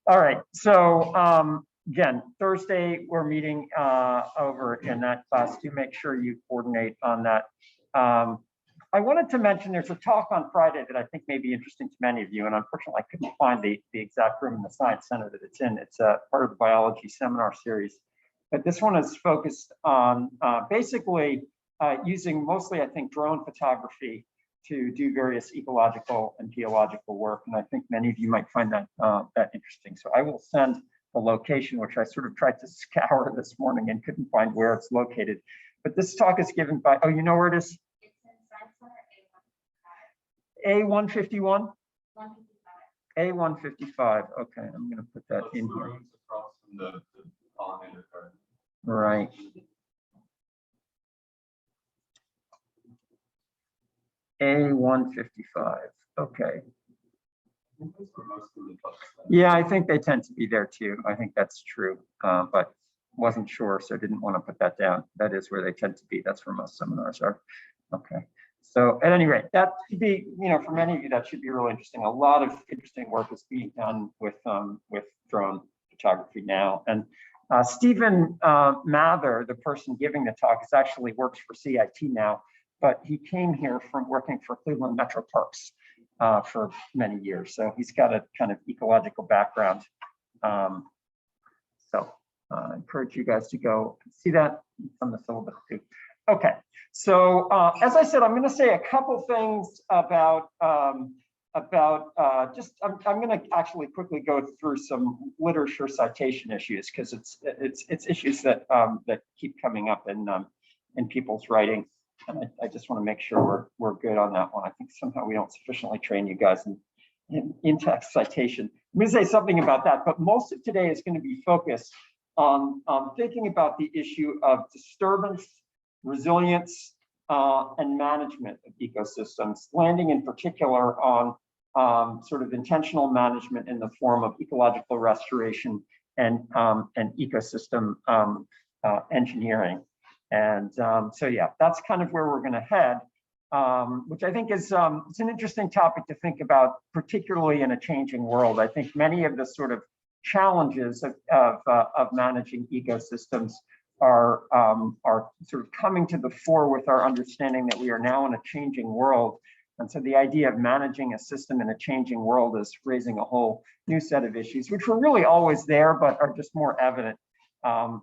All right, so again, Thursday we're meeting over in that class. Do make sure you coordinate on that. I wanted to mention there's a talk on Friday that I think may be interesting to many of you, and unfortunately I couldn't find the exact room in the Science Center that it's in. It's part of the biology seminar series, but this one is focused on basically using mostly, I think, drone photography to do various ecological and geological work, and I think many of you might find that that interesting. So I will send the location, which I sort of tried to scour this morning and couldn't find where it's located. But this talk is given by, oh, you know where it is? It's in Science Center A151? 155. A155. Okay, I'm going to put that in here. Across from the pollinator garden. Right. A155. Okay. Yeah, I think they tend to be there too. I think that's true, but wasn't sure, so didn't want to put that down. That is where they tend to be. That's where most seminars are. Okay. So at any rate, that should be, you know, for many of you, that should be really interesting. A lot of interesting work is being done with drone photography now. And Stephen Mather, the person giving the talk, is actually works for CIT now, but he came here from working for Cleveland Metro Parks for many years. So he's got a kind of ecological background. So I encourage you guys to go see that from the syllabus too. Okay, so as I said, I'm going to say a couple things about I'm going to actually quickly go through some literature citation issues because it's issues that that keep coming up in people's writing, and I just want to make sure we're good on that one. I think somehow we don't sufficiently train you guys in text citation. I'm going to say something about that, but most of today is going to be focused on thinking about the issue of disturbance, resilience, and management of ecosystems, landing in particular on sort of intentional management in the form of ecological restoration and ecosystem engineering. And so yeah, that's kind of where we're going to head, which I think is it's an interesting topic to think about, particularly in a changing world. I think many of the sort of challenges of managing ecosystems are sort of coming to the fore with our understanding that we are now in a changing world. And so the idea of managing a system in a changing world is raising a whole new set of issues, which were really always there, but are just more evident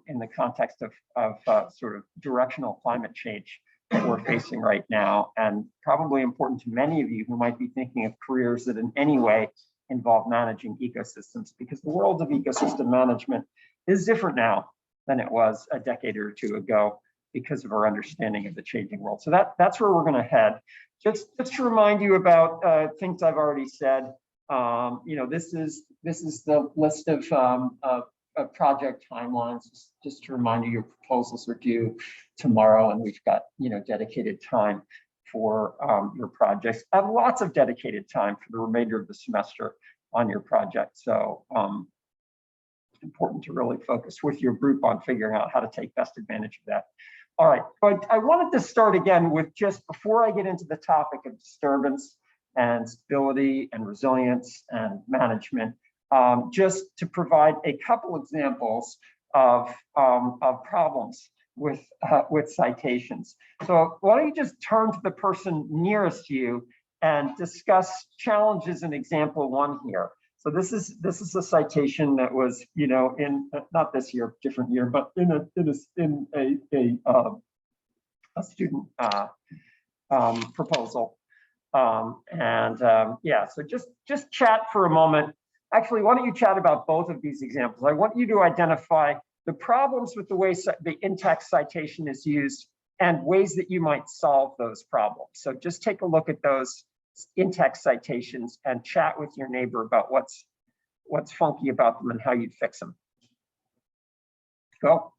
in the context of sort of directional climate change that we're facing right now, and probably important to many of you who might be thinking of careers that in any way involve managing ecosystems, because the world of ecosystem management is different now than it was a decade or two ago because of our understanding of the changing world. So that's where we're going to head. Just to remind you about things I've already said. You know, this is the list of project timelines. Just to remind you, your proposals are due tomorrow, and we've got, you know, dedicated time for your projects, and lots of dedicated time for the remainder of the semester on your project. So important to really focus with your group on figuring out how to take best advantage of that. All right, but I wanted to start again with, just before I get into the topic of disturbance and stability and resilience and management, just to provide a couple examples of problems with citations. So why don't you just turn to the person nearest to you and discuss challenges in example 1 here. So this is a citation that was, you know, in not this year, different year, but in a student proposal. Yeah, so just chat for a moment. Actually, why don't you chat about both of these examples? I want you to identify the problems with the way the in-text citation is used and ways that you might solve those problems. So just take a look at those in-text citations and chat with your neighbor about what's funky about them and how you'd fix them. Go.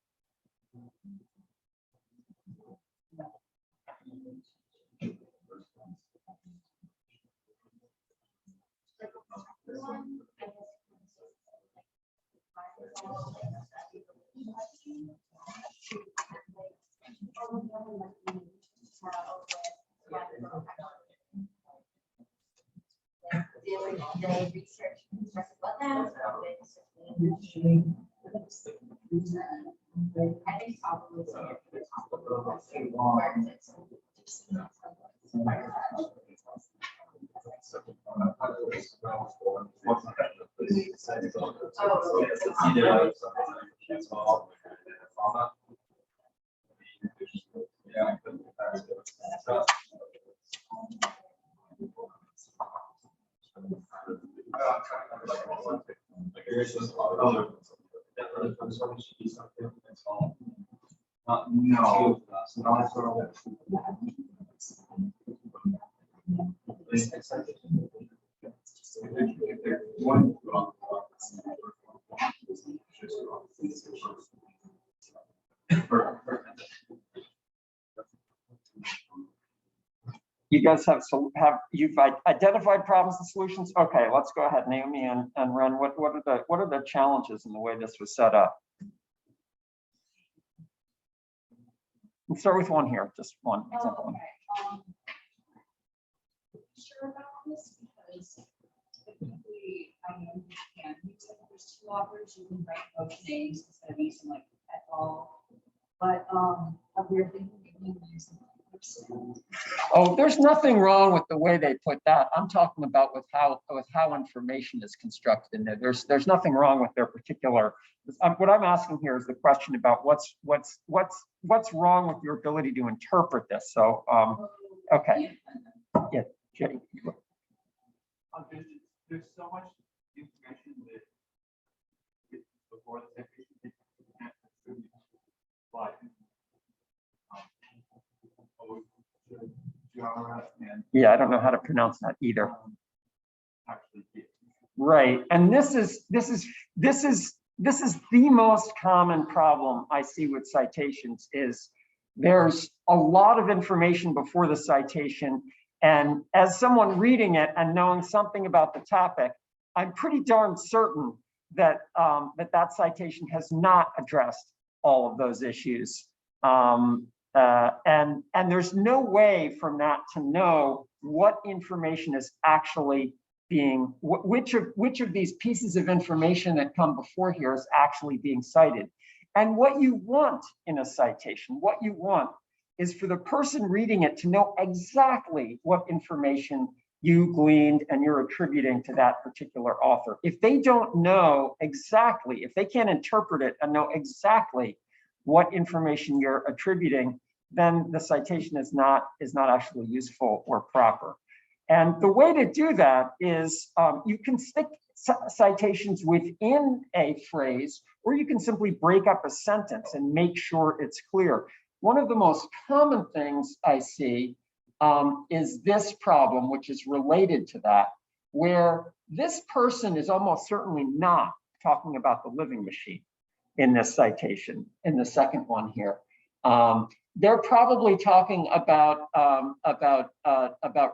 They research wetlands, I think probably. No. You guys you've identified problems and solutions? Okay, let's go ahead, Naomi and Ren. What are the challenges in the way this was set up? Let's start with one here, just one example. Okay. Sure about this because typically, I know you can use it. There's two authors, you can write both names instead of using like et al. But we're thinking maybe using. Oh, there's nothing wrong with the way they put that. I'm talking about with how information is constructed in there. There's nothing wrong with their particular. What I'm asking here is the question about what's wrong with your ability to interpret this. So okay, yeah, Jay. There's so much information that before the separation that you can't attribute, but yeah, I don't know how to pronounce that either. Actually, right, and this is the most common problem I see with citations is there's a lot of information before the citation, and as someone reading it and knowing something about the topic, I'm pretty darn certain that that citation has not addressed all of those issues. And there's no way from that to know what information is actually being, which of these pieces of information that come before here is actually being cited. And what you want in a citation, what you want is for the person reading it to know exactly what information you gleaned and you're attributing to that particular author. If they don't know exactly, if they can't interpret it and know exactly what information you're attributing, then the citation is not actually useful or proper. And the way to do that is you can stick citations within a phrase, or you can simply break up a sentence and make sure it's clear. One of the most common things I see is this problem, which is related to that, where this person is almost certainly not talking about the living machine in this citation, in the second one here. They're probably talking about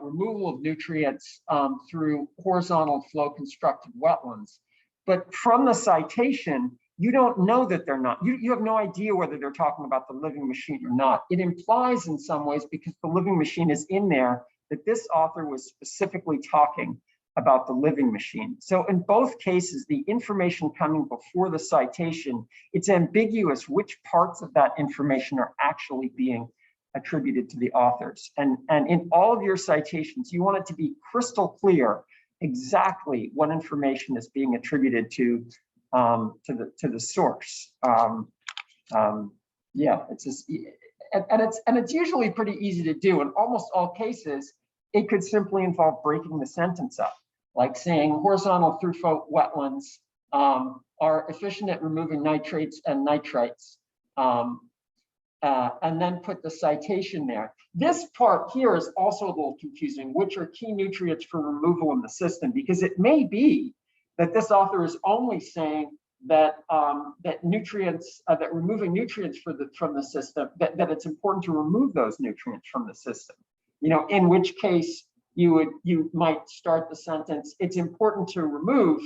removal of nutrients through horizontal flow constructed wetlands. But from the citation, you don't know that they're not. You have no idea whether they're talking about the living machine or not. It implies in some ways, because the living machine is in there, that this author was specifically talking about the living machine. So in both cases, the information coming before the citation, it's ambiguous which parts of that information are actually being attributed to the authors. And in all of your citations, you want it to be crystal clear exactly what information is being attributed to the source. Yeah, it's just, and it's usually pretty easy to do. In almost all cases, it could simply involve breaking the sentence up, like saying horizontal through flow wetlands are efficient at removing nitrates and nitrites, and then put the citation there. This part here is also a little confusing, which are key nutrients for removal in the system, because it may be that this author is only saying that that nutrients, that removing nutrients from the system, that it's important to remove those nutrients from the system. You know, in which case you might start the sentence, it's important to remove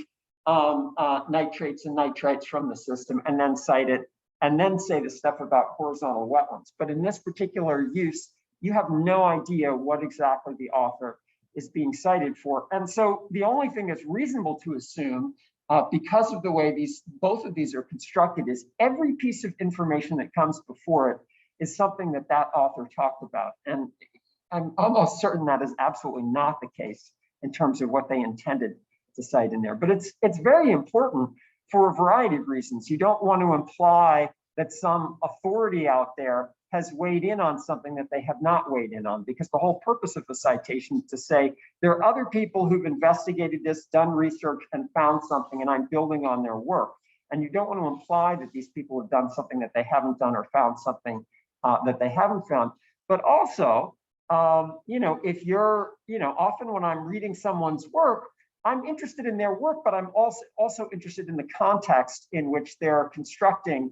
nitrates and nitrites from the system, and then cite it, and then say the stuff about horizontal wetlands. But in this particular use, you have no idea what exactly the author is being cited for. And so the only thing that's reasonable to assume because of the way both of these are constructed, is every piece of information that comes before it is something that that author talked about. And I'm almost certain that is absolutely not the case in terms of what they intended to cite in there. But it's very important for a variety of reasons. You don't want to imply that some authority out there has weighed in on something that they have not weighed in on, because the whole purpose of the citation is to say there are other people who've investigated this, done research, and found something, and I'm building on their work. And you don't want to imply that these people have done something that they haven't done or found something that they haven't found. But also, if you're, often when I'm reading someone's work, I'm interested in their work, but I'm also interested in the context in which they're constructing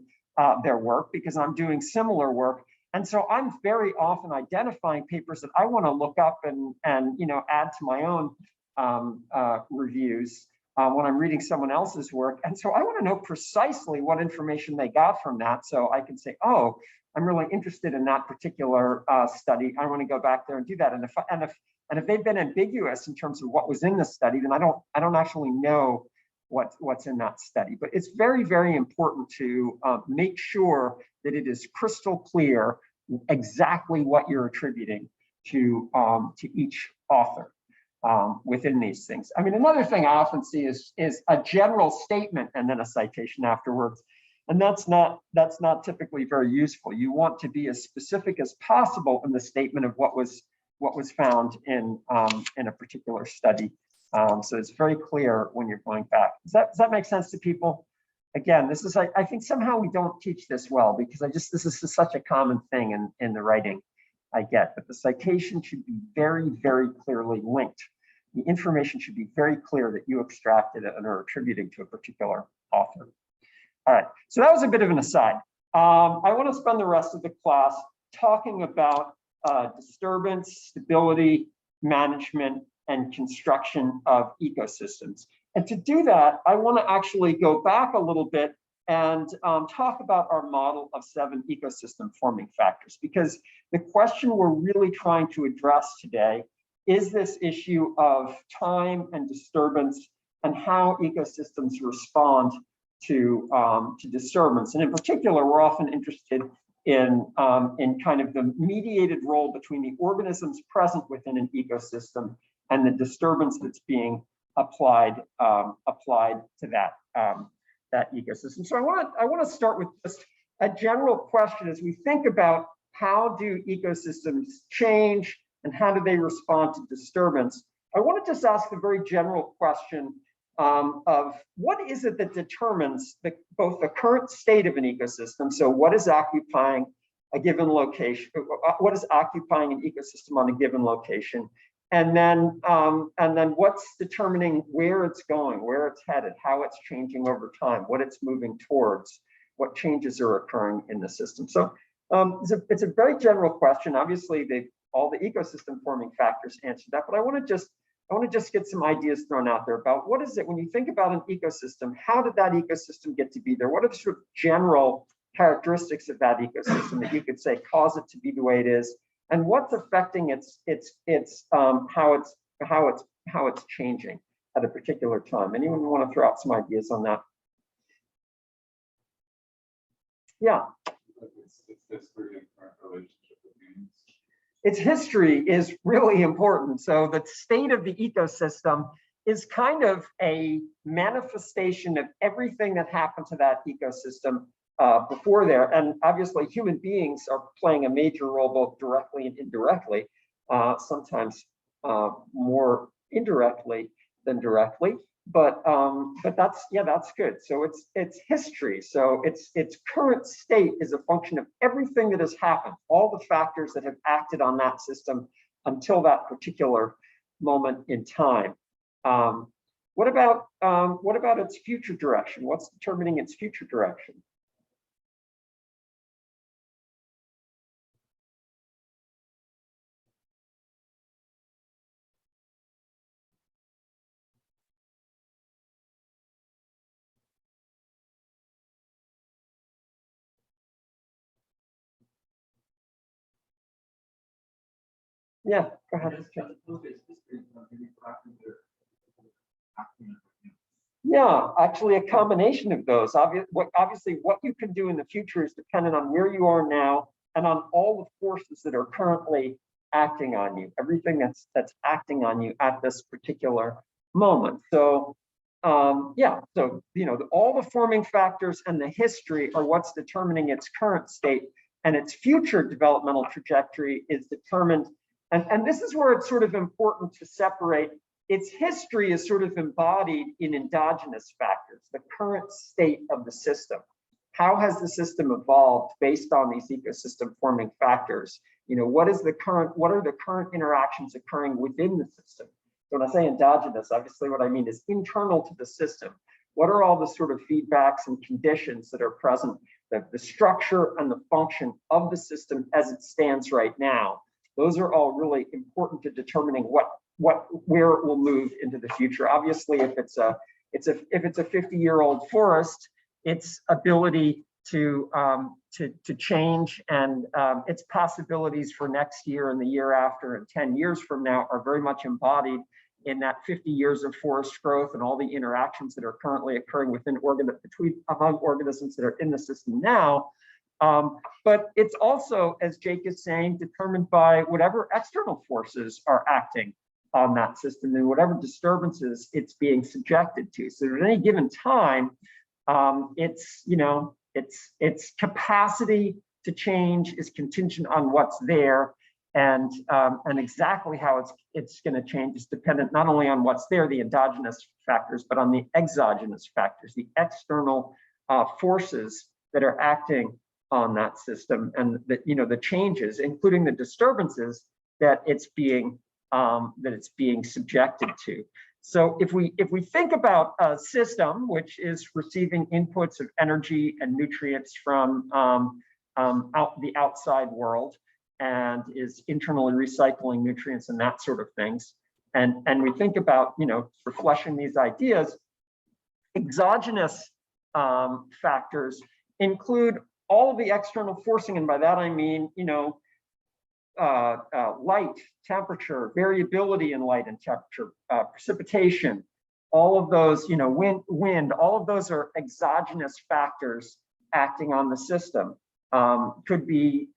their work, because I'm doing similar work. And so I'm very often identifying papers that I want to look up and add to my own reviews when I'm reading someone else's work. And so I want to know precisely what information they got from that, so I can say, oh, I'm really interested in that particular study. I want to go back there and do that. And if they've been ambiguous in terms of what was in the study, then I don't actually know what's in that study. But it's very, very important to make sure that it is crystal clear exactly what you're attributing to each author within these things. I mean, another thing I often see is a general statement and then a citation afterwards. And that's not typically very useful. You want to be as specific as possible in the statement of what was found in a particular study. So it's very clear when you're going back. Does that make sense to people? Again, this is, I think somehow we don't teach this well, because this is such a common thing in the writing I get, but the citation should be very, very clearly linked. The information should be very clear that you extracted it and are attributing to a particular author. All right, so that was a bit of an aside. I want to spend the rest of the class talking about disturbance, stability, management, and construction of ecosystems. And to do that, I want to actually go back a little bit and talk about our model of 7 ecosystem forming factors, because the question we're really trying to address today is this issue of time and disturbance and how ecosystems respond to disturbance. And in particular, we're often interested in kind of the mediated role between the organisms present within an ecosystem and the disturbance that's being applied to that ecosystem. So I want to start with just a general question as we think about how do ecosystems change and how do they respond to disturbance. I want to just ask the very general question of what is it that determines both the current state of an ecosystem, so what is occupying a given location, what is occupying an ecosystem on a given location, and then what's determining where it's going, where it's headed, how it's changing over time, what it's moving towards, what changes are occurring in the system. So it's a very general question. Obviously, all the ecosystem forming factors answer that, but I want to just get some ideas thrown out there about what is it when you think about an ecosystem, how did that ecosystem get to be there? What are the sort of general characteristics of that ecosystem that you could say cause it to be the way it is, and what's affecting how it's changing at a particular time? Anyone want to throw out some ideas on that? Yeah. It's history and current relationship with humans. Its history is really important. So the state of the ecosystem is kind of a manifestation of everything that happened to that ecosystem before there. And obviously human beings are playing a major role both directly and indirectly, sometimes more indirectly than directly. But that's good. So it's history. So its current state is a function of everything that has happened, all the factors that have acted on that system until that particular moment in time. What about its future direction? What's determining its future direction? Yeah, go ahead. Yeah, actually a combination of those. Obviously, what you can do in the future is dependent on where you are now and on all the forces that are currently acting on you, everything that's acting on you at this particular moment. So yeah, so all the forming factors and the history are what's determining its current state, and its future developmental trajectory is determined. And this is where it's sort of important to separate. Its history is sort of embodied in endogenous factors, the current state of the system. How has the system evolved based on these ecosystem forming factors? What are the current interactions occurring within the system? So when I say endogenous, obviously what I mean is internal to the system. What are all the sort of feedbacks and conditions that are present, the structure and the function of the system as it stands right now? Those are all really important to determining where it will move into the future. Obviously, if it's a 50-year-old forest, its ability to change and its possibilities for next year and the year after and 10 years from now are very much embodied in that 50 years of forest growth and all the interactions that are currently occurring among organisms that are in the system now. But it's also, as Jake is saying, determined by whatever external forces are acting on that system and whatever disturbances it's being subjected to. So at any given time, its capacity to change is contingent on what's there, and exactly how it's going to change is dependent not only on what's there, the endogenous factors, but on the exogenous factors, the external forces that are acting on that system, and the changes, including the disturbances that it's being subjected to. So if we think about a system which is receiving inputs of energy and nutrients from the outside world and is internally recycling nutrients and that sort of things, and we think about for fleshing these ideas, exogenous factors include all of the external forcing, and by that I mean light, temperature, variability in light and temperature, precipitation, all of those, wind, all of those are exogenous factors acting on the system. Could be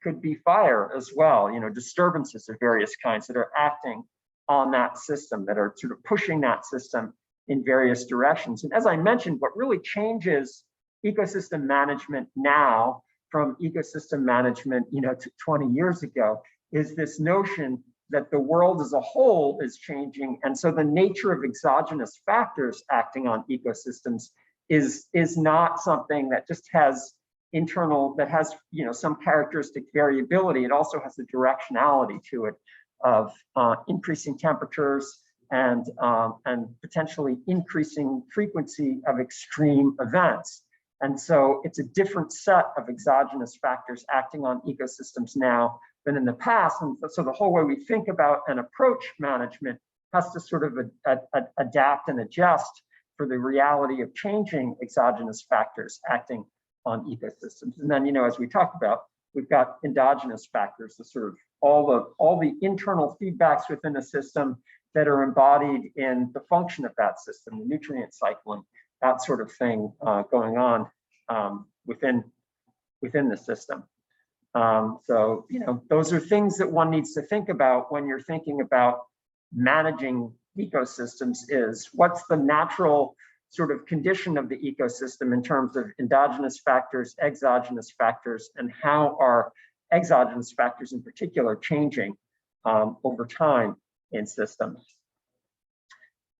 fire as well, disturbances of various kinds that are acting on that system, that are sort of pushing that system in various directions. And as I mentioned, what really changes ecosystem management now from ecosystem management, to 20 years ago, is this notion that the world as a whole is changing. And so the nature of exogenous factors acting on ecosystems is not something that just has some characteristic variability. It also has a directionality to it of increasing temperatures and potentially increasing frequency of extreme events. And so it's a different set of exogenous factors acting on ecosystems now than in the past. And so the whole way we think about and approach management has to sort of adapt and adjust for the reality of changing exogenous factors acting on ecosystems. And then, as we talked about, we've got endogenous factors, the sort of all the internal feedbacks within a system that are embodied in the function of that system, the nutrient cycling, that sort of thing going on within the system. So, those are things that one needs to think about when you're thinking about managing ecosystems. Is what's the natural sort of condition of the ecosystem in terms of endogenous factors, exogenous factors, and how are exogenous factors in particular changing over time in systems.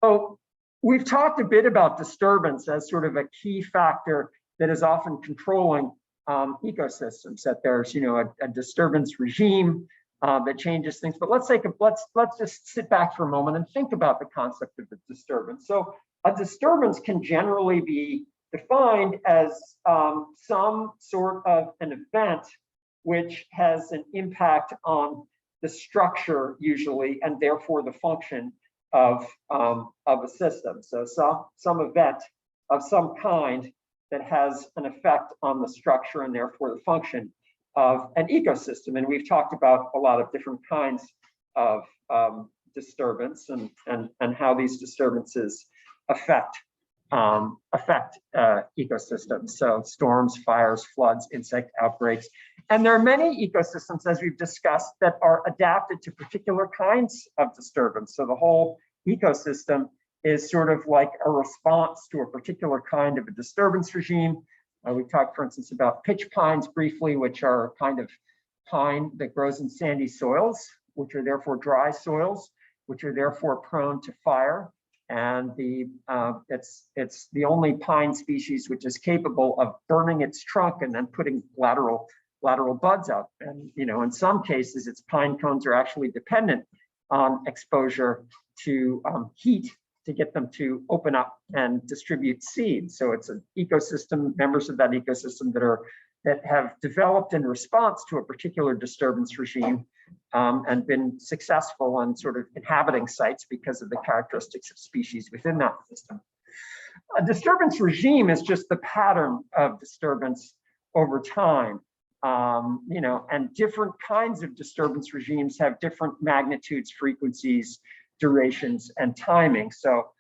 So we've talked a bit about disturbance as sort of a key factor that is often controlling ecosystems, that there's a disturbance regime that changes things. But let's just sit back for a moment and think about the concept of a disturbance. So a disturbance can generally be defined as some sort of an event which has an impact on the structure usually, and therefore the function of a system. So some event of some kind that has an effect on the structure and therefore the function of an ecosystem. And we've talked about a lot of different kinds of disturbance and how these disturbances affect affect ecosystems. So storms, fires, floods, insect outbreaks. And there are many ecosystems, as we've discussed, that are adapted to particular kinds of disturbance. So the whole ecosystem is sort of like a response to a particular kind of a disturbance regime. We talked, for instance, about pitch pines briefly, which are a kind of pine that grows in sandy soils, which are therefore dry soils, which are therefore prone to fire. And it's the only pine species which is capable of burning its trunk and then putting lateral buds out. And in some cases, its pine cones are actually dependent on exposure to heat to get them to open up and distribute seeds. So it's an ecosystem, members of that ecosystem that have developed in response to a particular disturbance regime and been successful on sort of inhabiting sites because of the characteristics of species within that system. A disturbance regime is just the pattern of disturbance over time. And different kinds of disturbance regimes have different magnitudes, frequencies, durations, and timing. So,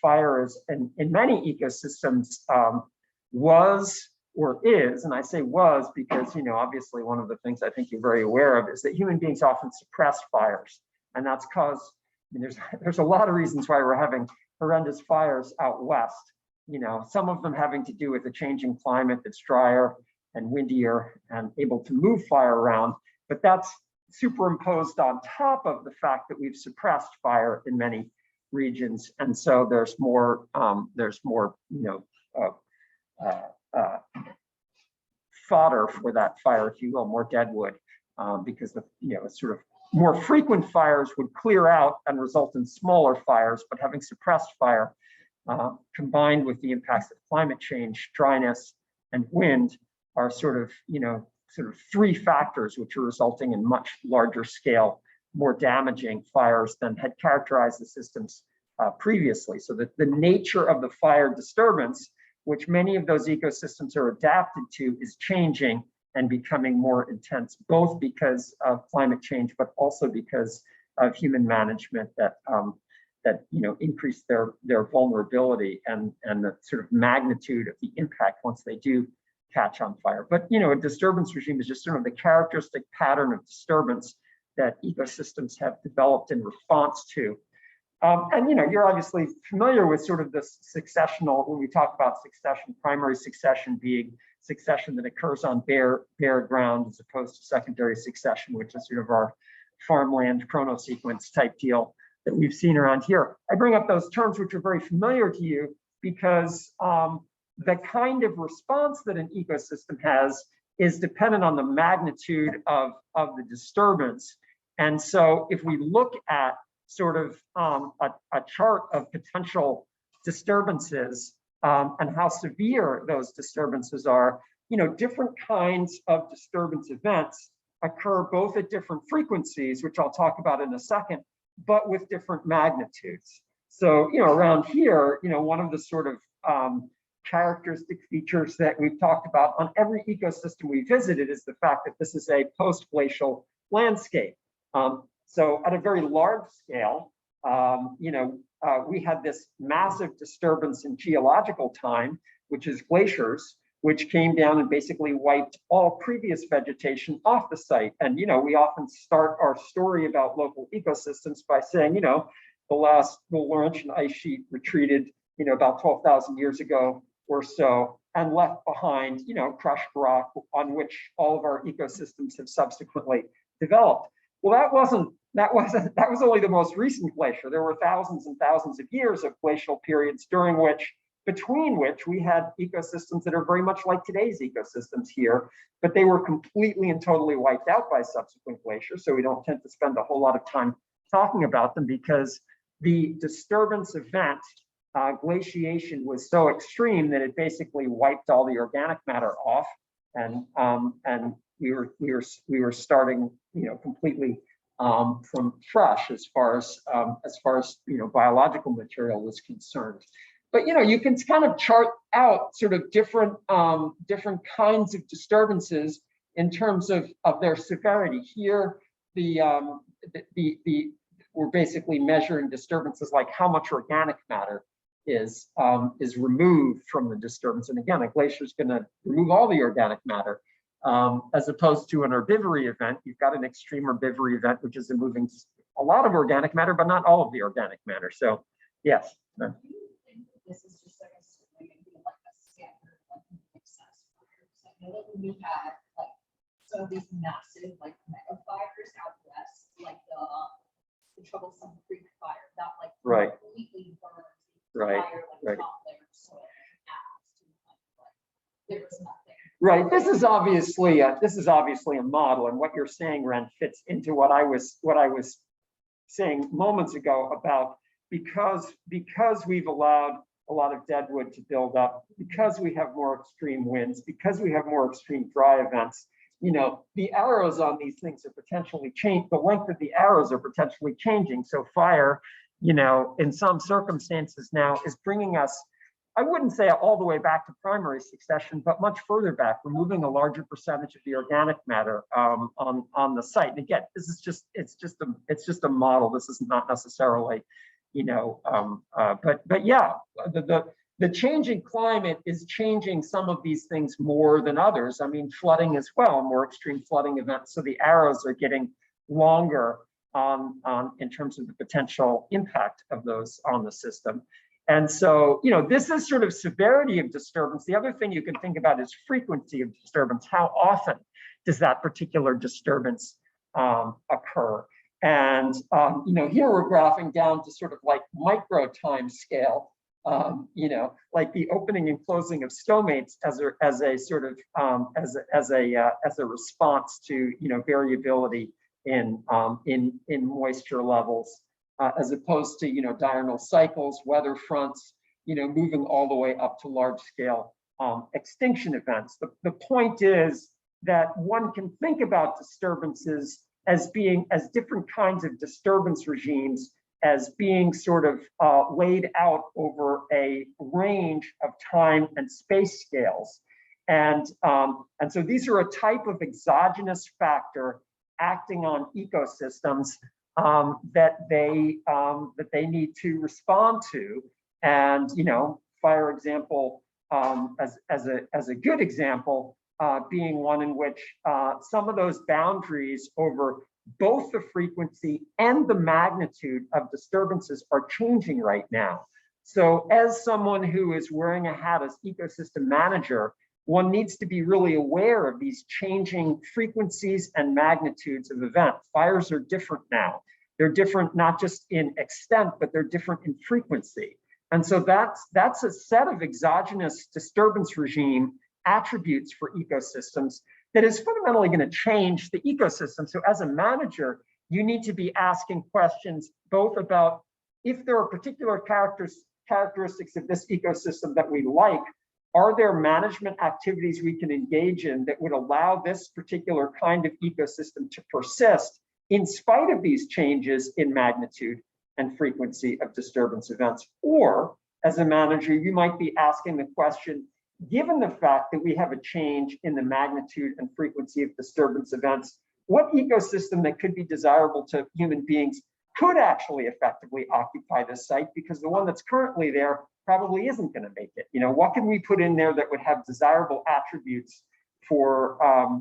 fire is in many ecosystems was or is, and I say was because, obviously one of the things I think you're very aware of is that human beings often suppress fires. And that's because there's a lot of reasons why we're having horrendous fires out west. Some of them having to do with the changing climate that's drier and windier and able to move fire around, but that's superimposed on top of the fact that we've suppressed fire in many regions, and so there's more fodder for that fire, if you will, more dead wood, because the sort of more frequent fires would clear out and result in smaller fires, but having suppressed fire combined with the impacts of climate change, dryness, and wind are sort of three factors which are resulting in much larger scale, more damaging fires than had characterized the systems previously. So that the nature of the fire disturbance, which many of those ecosystems are adapted to, is changing and becoming more intense, both because of climate change, but also because of human management that increase their vulnerability and the sort of magnitude of the impact once they do catch on fire. But a disturbance regime is just sort of the characteristic pattern of disturbance that ecosystems have developed in response to. And you're obviously familiar with sort of this successional, when we talk about succession, primary succession being succession that occurs on bare ground as opposed to secondary succession, which is sort of our farmland chronosequence type deal that we've seen around here. I bring up those terms which are very familiar to you because the kind of response that an ecosystem has is dependent on the magnitude of the disturbance. And so if we look at sort of a chart of potential disturbances and how severe those disturbances are, different kinds of disturbance events occur both at different frequencies, which I'll talk about in a second, but with different magnitudes. So, around here, one of the sort of characteristic features that we've talked about on every ecosystem we visited is the fact that this is a post-glacial landscape. So at a very large scale, we had this massive disturbance in geological time, which is glaciers, which came down and basically wiped all previous vegetation off the site. And, we often start our story about local ecosystems by saying, the last Laurentian ice sheet retreated, about 12,000 years ago or so, and left behind, crushed rock on which all of our ecosystems have subsequently developed. Well, that was only the most recent glacier. There were thousands and thousands of years of glacial periods between which we had ecosystems that are very much like today's ecosystems here, but they were completely and totally wiped out by subsequent glaciers. So we don't tend to spend a whole lot of time talking about them because the disturbance event, glaciation, was so extreme that it basically wiped all the organic matter off, and we were starting, completely from fresh as far as biological material was concerned. But you can kind of chart out sort of different kinds of disturbances in terms of their severity. Here, we're basically measuring disturbances like how much organic matter is removed from the disturbance. And again, a glacier is going to remove all the organic matter, as opposed to an herbivory event. You've got an extreme herbivory event, which is removing a lot of organic matter, but not all of the organic matter. So, yes. Do you think that this is just like maybe like a standard like excess fires? I know that when you had like some of these massive like mega fires out west, like the troublesome creek fire, that like Right. completely burned Right. fire like Right. top layer of soil and ash, and, like there was nothing. Right. This is obviously a model, and what you're saying, Ren, fits into what I was saying moments ago about because we've allowed a lot of deadwood to build up, because we have more extreme winds, because we have more extreme dry events. You know, the arrows on these things are potentially changed. The length of the arrows are potentially changing. So fire, you know, in some circumstances now is bringing us, I wouldn't say all the way back to primary succession, but much further back, removing a larger percentage of the organic matter on the site. And again, this is it's just a model. This is not necessarily, you know, but yeah, the changing climate is changing some of these things more than others. I mean, flooding as well, more extreme flooding events. So the arrows are getting longer in terms of the potential impact of those on the system. And so, you know, this is sort of severity of disturbance. The other thing you can think about is frequency of disturbance. How often does that particular disturbance occur? And, you know, here we're graphing down to sort of like micro time scale, you know, like the opening and closing of stomates as a sort of, as a response to, you know, variability in moisture levels. As opposed to, you know, diurnal cycles, weather fronts, you know, moving all the way up to large scale extinction events. The point is that one can think about disturbances as different kinds of disturbance regimes, as being sort of laid out over a range of time and space scales. And so these are a type of exogenous factor acting on ecosystems that they need to respond to. And, you know, fire example as a good example being one in which some of those boundaries over both the frequency and the magnitude of disturbances are changing right now. So as someone who is wearing a hat as ecosystem manager, one needs to be really aware of these changing frequencies and magnitudes of event. Fires are different now. They're different not just in extent, but they're different in frequency. And so that's a set of exogenous disturbance regime attributes for ecosystems that is fundamentally going to change the ecosystem. So as a manager, you need to be asking questions both about if there are particular characteristics of this ecosystem that we like, are there management activities we can engage in that would allow this particular kind of ecosystem to persist in spite of these changes in magnitude and frequency of disturbance events? Or as a manager, you might be asking the question, given the fact that we have a change in the magnitude and frequency of disturbance events, what ecosystem that could be desirable to human beings could actually effectively occupy this site, because the one that's currently there probably isn't going to make it. You know, what can we put in there that would have desirable attributes for,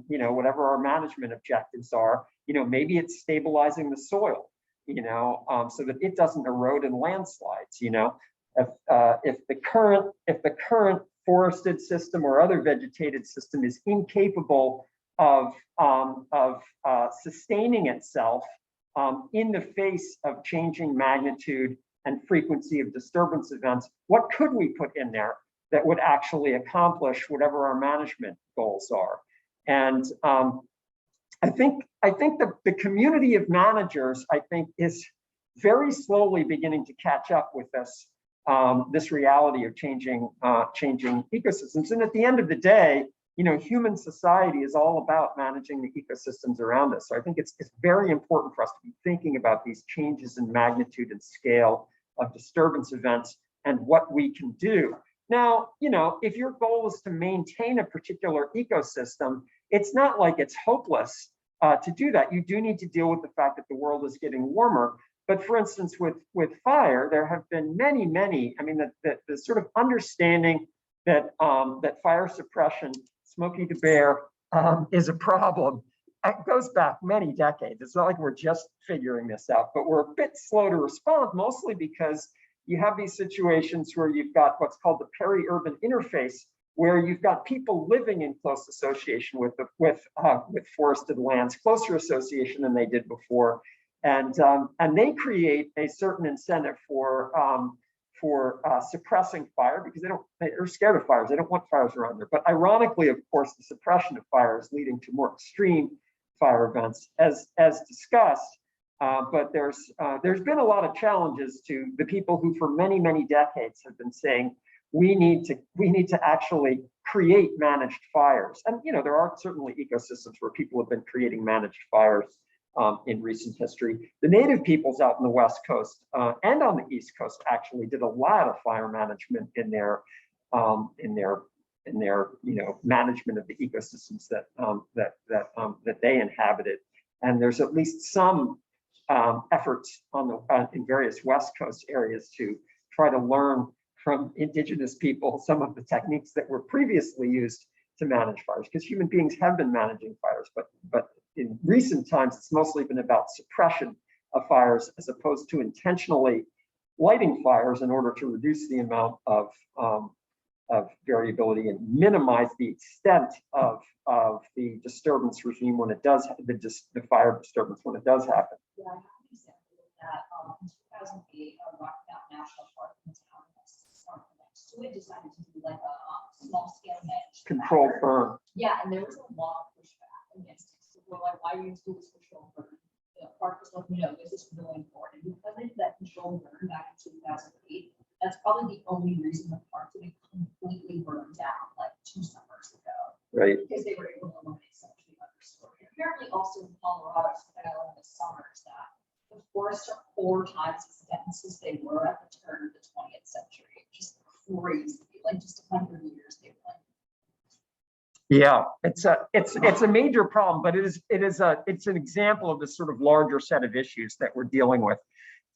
you know, whatever our management objectives are? You know, maybe it's stabilizing the soil, you know, so that it doesn't erode in landslides. You know, if the current forested system or other vegetated system is incapable of sustaining itself in the face of changing magnitude and frequency of disturbance events, what could we put in there that would actually accomplish whatever our management goals are? And I think the community of managers, I think, is very slowly beginning to catch up with this reality of changing ecosystems. And at the end of the day, you know, human society is all about managing the ecosystems around us. So I think it's very important for us to be thinking about these changes in magnitude and scale of disturbance events and what we can do. Now, you know, if your goal is to maintain a particular ecosystem, it's not like it's hopeless to do that. You do need to deal with the fact that the world is getting warmer. But for instance, with fire, there have been many, I mean, the sort of understanding that, that fire suppression, Smokey the Bear, is a problem. It goes back many decades. It's not like we're just figuring this out, but we're a bit slow to respond, mostly because you have these situations where you've got what's called the peri-urban interface, where you've got people living in close association with forested lands, closer association than they did before, and they create a certain incentive for suppressing fire because they're scared of fires. They don't want fires around there. But ironically, of course, the suppression of fire is leading to more extreme fire events, as discussed. But there's been a lot of challenges to the people who, for many decades, have been saying we need to actually create managed fires. And there are certainly ecosystems where people have been creating managed fires in recent history. The native peoples out in the West Coast and on the East Coast actually did a lot of fire management in their management of the ecosystems that they inhabited. And there's at least some efforts in various West Coast areas to try to learn from indigenous people some of the techniques that were previously used to manage fires, because human beings have been managing fires, but in recent times it's mostly been about suppression of fires as opposed to intentionally lighting fires in order to reduce the amount of variability and minimize the extent of the disturbance regime when it does, the fire disturbance when it does happen. Yeah, I have an example of that. In 2008, Rocky Mountain National Park in the town next to it decided to do like a small-scale managed controlled burn. Yeah, and there was a lot of pushback against it. So we're like, why are you doing this controlled burn? The park was like, no, this is really important. And because they did that controlled burn back in 2008, that's probably the only reason the park didn't completely burn down like 2 summers ago. Right. Because they were able to eliminate so much of the understory. Apparently, also in Colorado, in the summers, that the forests are 4 times as dense as they were at the turn of the 20th century. Just crazy, like just 100 years they were. Yeah, it's a major problem, but it's an example of this sort of larger set of issues that we're dealing with.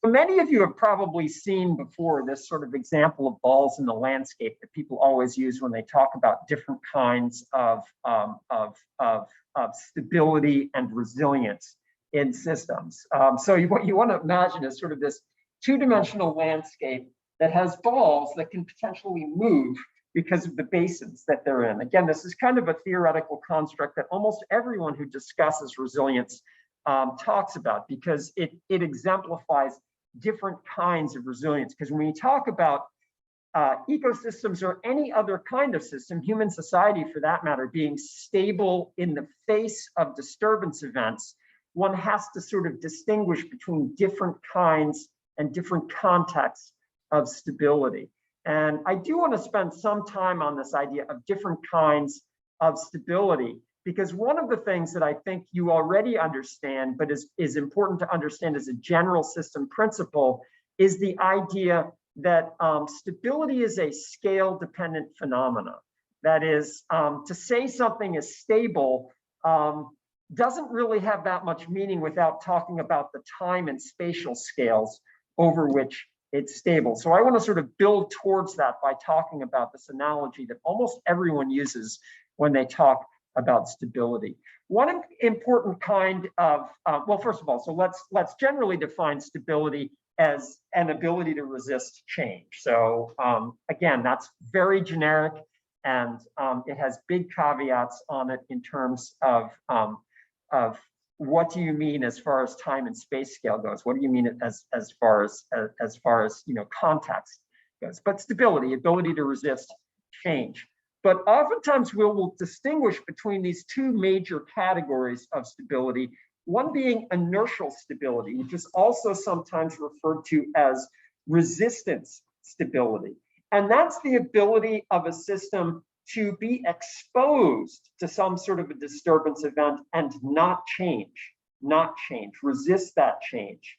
So many of you have probably seen before this sort of example of balls in the landscape that people always use when they talk about different kinds of stability and resilience in systems. So what you want to imagine is sort of this 2-dimensional landscape that has balls that can potentially move because of the basins that they're in. Again, this is kind of a theoretical construct that almost everyone who discusses resilience talks about, because it exemplifies different kinds of resilience. Because when you talk about ecosystems or any other kind of system, human society for that matter, being stable in the face of disturbance events, one has to sort of distinguish between different kinds and different contexts of stability. And I do want to spend some time on this idea of different kinds of stability, because one of the things that I think you already understand, but is important to understand as a general system principle, is the idea that stability is a scale-dependent phenomena. That is, to say something is stable doesn't really have that much meaning without talking about the time and spatial scales over which it's stable. So I want to sort of build towards that by talking about this analogy that almost everyone uses when they talk about stability. One important kind of, well, first of all, so let's generally define stability as an ability to resist change. So again, that's very generic, and it has big caveats on it in terms of what do you mean as far as time and space scale goes? What do you mean as far as context goes? But stability, ability to resist change. But oftentimes we'll distinguish between these 2 major categories of stability, one being inertial stability, which is also sometimes referred to as resistance stability. And that's the ability of a system to be exposed to some sort of a disturbance event and not change, resist that change,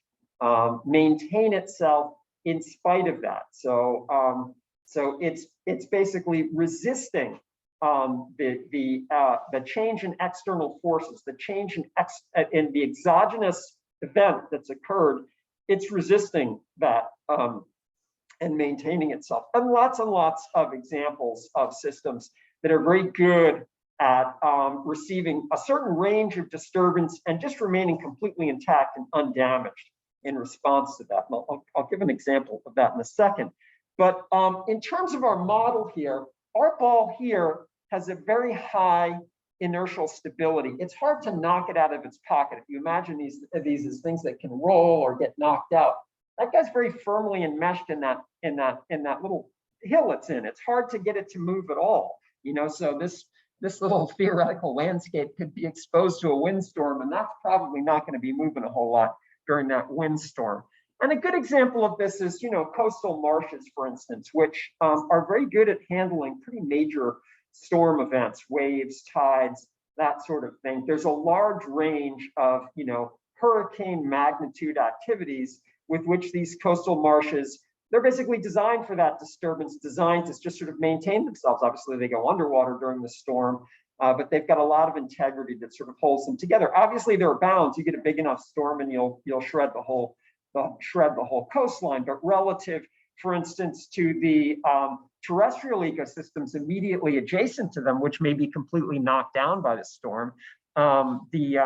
maintain itself in spite of that. So it's basically resisting the change in external forces, the change in the exogenous event that's occurred it's resisting that and maintaining itself. And lots of examples of systems that are very good at receiving a certain range of disturbance and just remaining completely intact and undamaged in response to that. I'll give an example of that in a second. But in terms of our model here, our ball here has a very high inertial stability. It's hard to knock it out of its pocket. If you imagine these as things that can roll or get knocked out, that guy's very firmly enmeshed in that little hill it's in. It's hard to get it to move at all. So this little theoretical landscape could be exposed to a windstorm, and that's probably not going to be moving a whole lot during that windstorm. And a good example of this is, coastal marshes, for instance, which are very good at handling pretty major storm events, waves, tides, that sort of thing. There's a large range of, hurricane magnitude activities with which these coastal marshes, they're basically designed for that disturbance, designed to just sort of maintain themselves. Obviously, they go underwater during the storm, but they've got a lot of integrity that sort of holds them together. Obviously, there are bounds. You get a big enough storm and you'll shred the whole coastline. But relative, for instance, to the terrestrial ecosystems immediately adjacent to them, which may be completely knocked down by the storm, the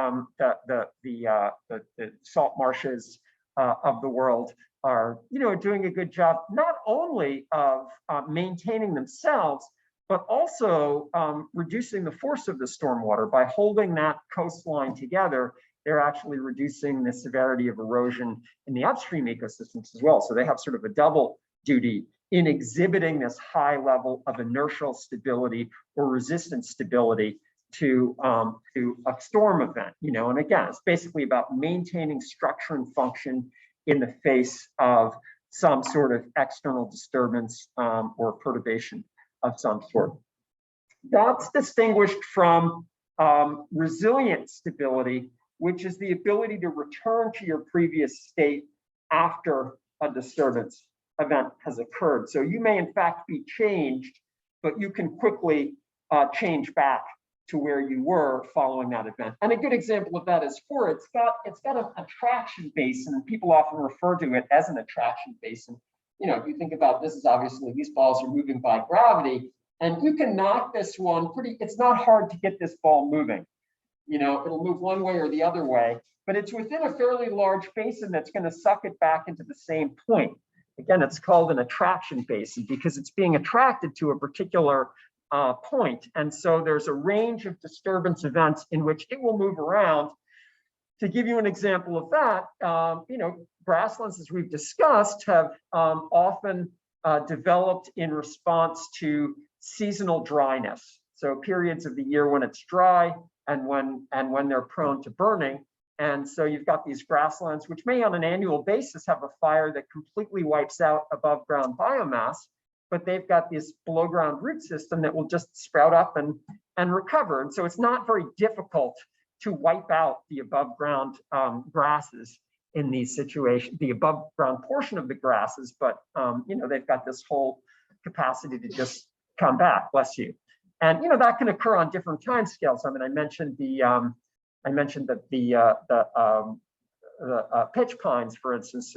salt marshes of the world are, doing a good job not only of maintaining themselves, but also reducing the force of the stormwater. By holding that coastline together, they're actually reducing the severity of erosion in the upstream ecosystems as well. So they have sort of a double duty in exhibiting this high level of inertial stability or resistance stability to a storm event. And again, it's basically about maintaining structure and function in the face of some sort of external disturbance or perturbation of some sort. That's distinguished from resilient stability, which is the ability to return to your previous state after a disturbance event has occurred. So you may in fact be changed, but you can quickly change back to where you were following that event. And a good example of that is it's got an attraction basin, and people often refer to it as an attraction basin. If you think about this, is obviously these balls are moving by gravity, and you can knock this one it's not hard to get this ball moving. It'll move one way or the other way, but it's within a fairly large basin that's going to suck it back into the same point. Again, it's called an attraction basin because it's being attracted to a particular point. And so there's a range of disturbance events in which it will move around. To give you an example of that, grasslands, as we've discussed, have often developed in response to seasonal dryness. So periods of the year when it's dry and when they're prone to burning. And so you've got these grasslands, which may on an annual basis have a fire that completely wipes out above ground biomass, but they've got this below ground root system that will just sprout up and recover. And so it's not very difficult to wipe out the above ground grasses in these situations, the above ground portion of the grasses, but they've got this whole capacity to just come back, bless you. And that can occur on different time scales. I mean, I mentioned that the pitch pines, for instance,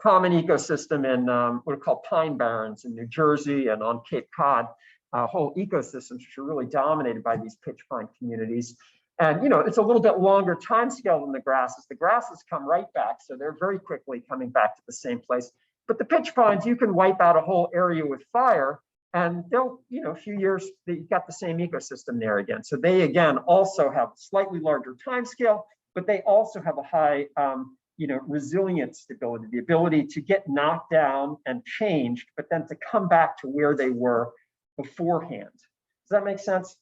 common ecosystem in what are called pine barrens in New Jersey and on Cape Cod, whole ecosystems which are really dominated by these pitch pine communities. And it's a little bit longer time scale than the grasses. The grasses come right back, so they're very quickly coming back to the same place. But the pitch pines, you can wipe out a whole area with fire, and they'll, a few years, you've got the same ecosystem there again. So they, again, also have slightly larger time scale, but they also have a high, resilient stability, the ability to get knocked down and changed, but then to come back to where they were beforehand. Does that make sense?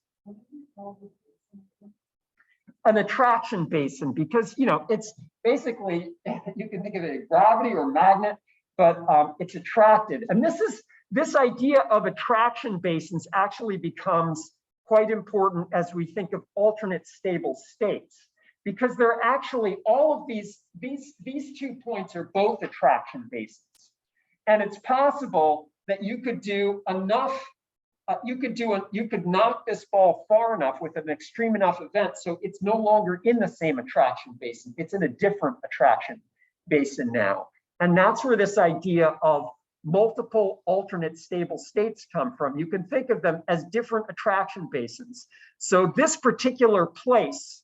An attraction basin, because, it's basically, you can think of it as gravity or magnet, but it's attracted. And this idea of attraction basins actually becomes quite important as we think of alternate stable states, because they're actually all of these 2 points are both attraction basins. And it's possible that you could do enough, you could knock this ball far enough with an extreme enough event so it's no longer in the same attraction basin, it's in a different attraction basin now. And that's where this idea of multiple alternate stable states come from. You can think of them as different attraction basins. So this particular place,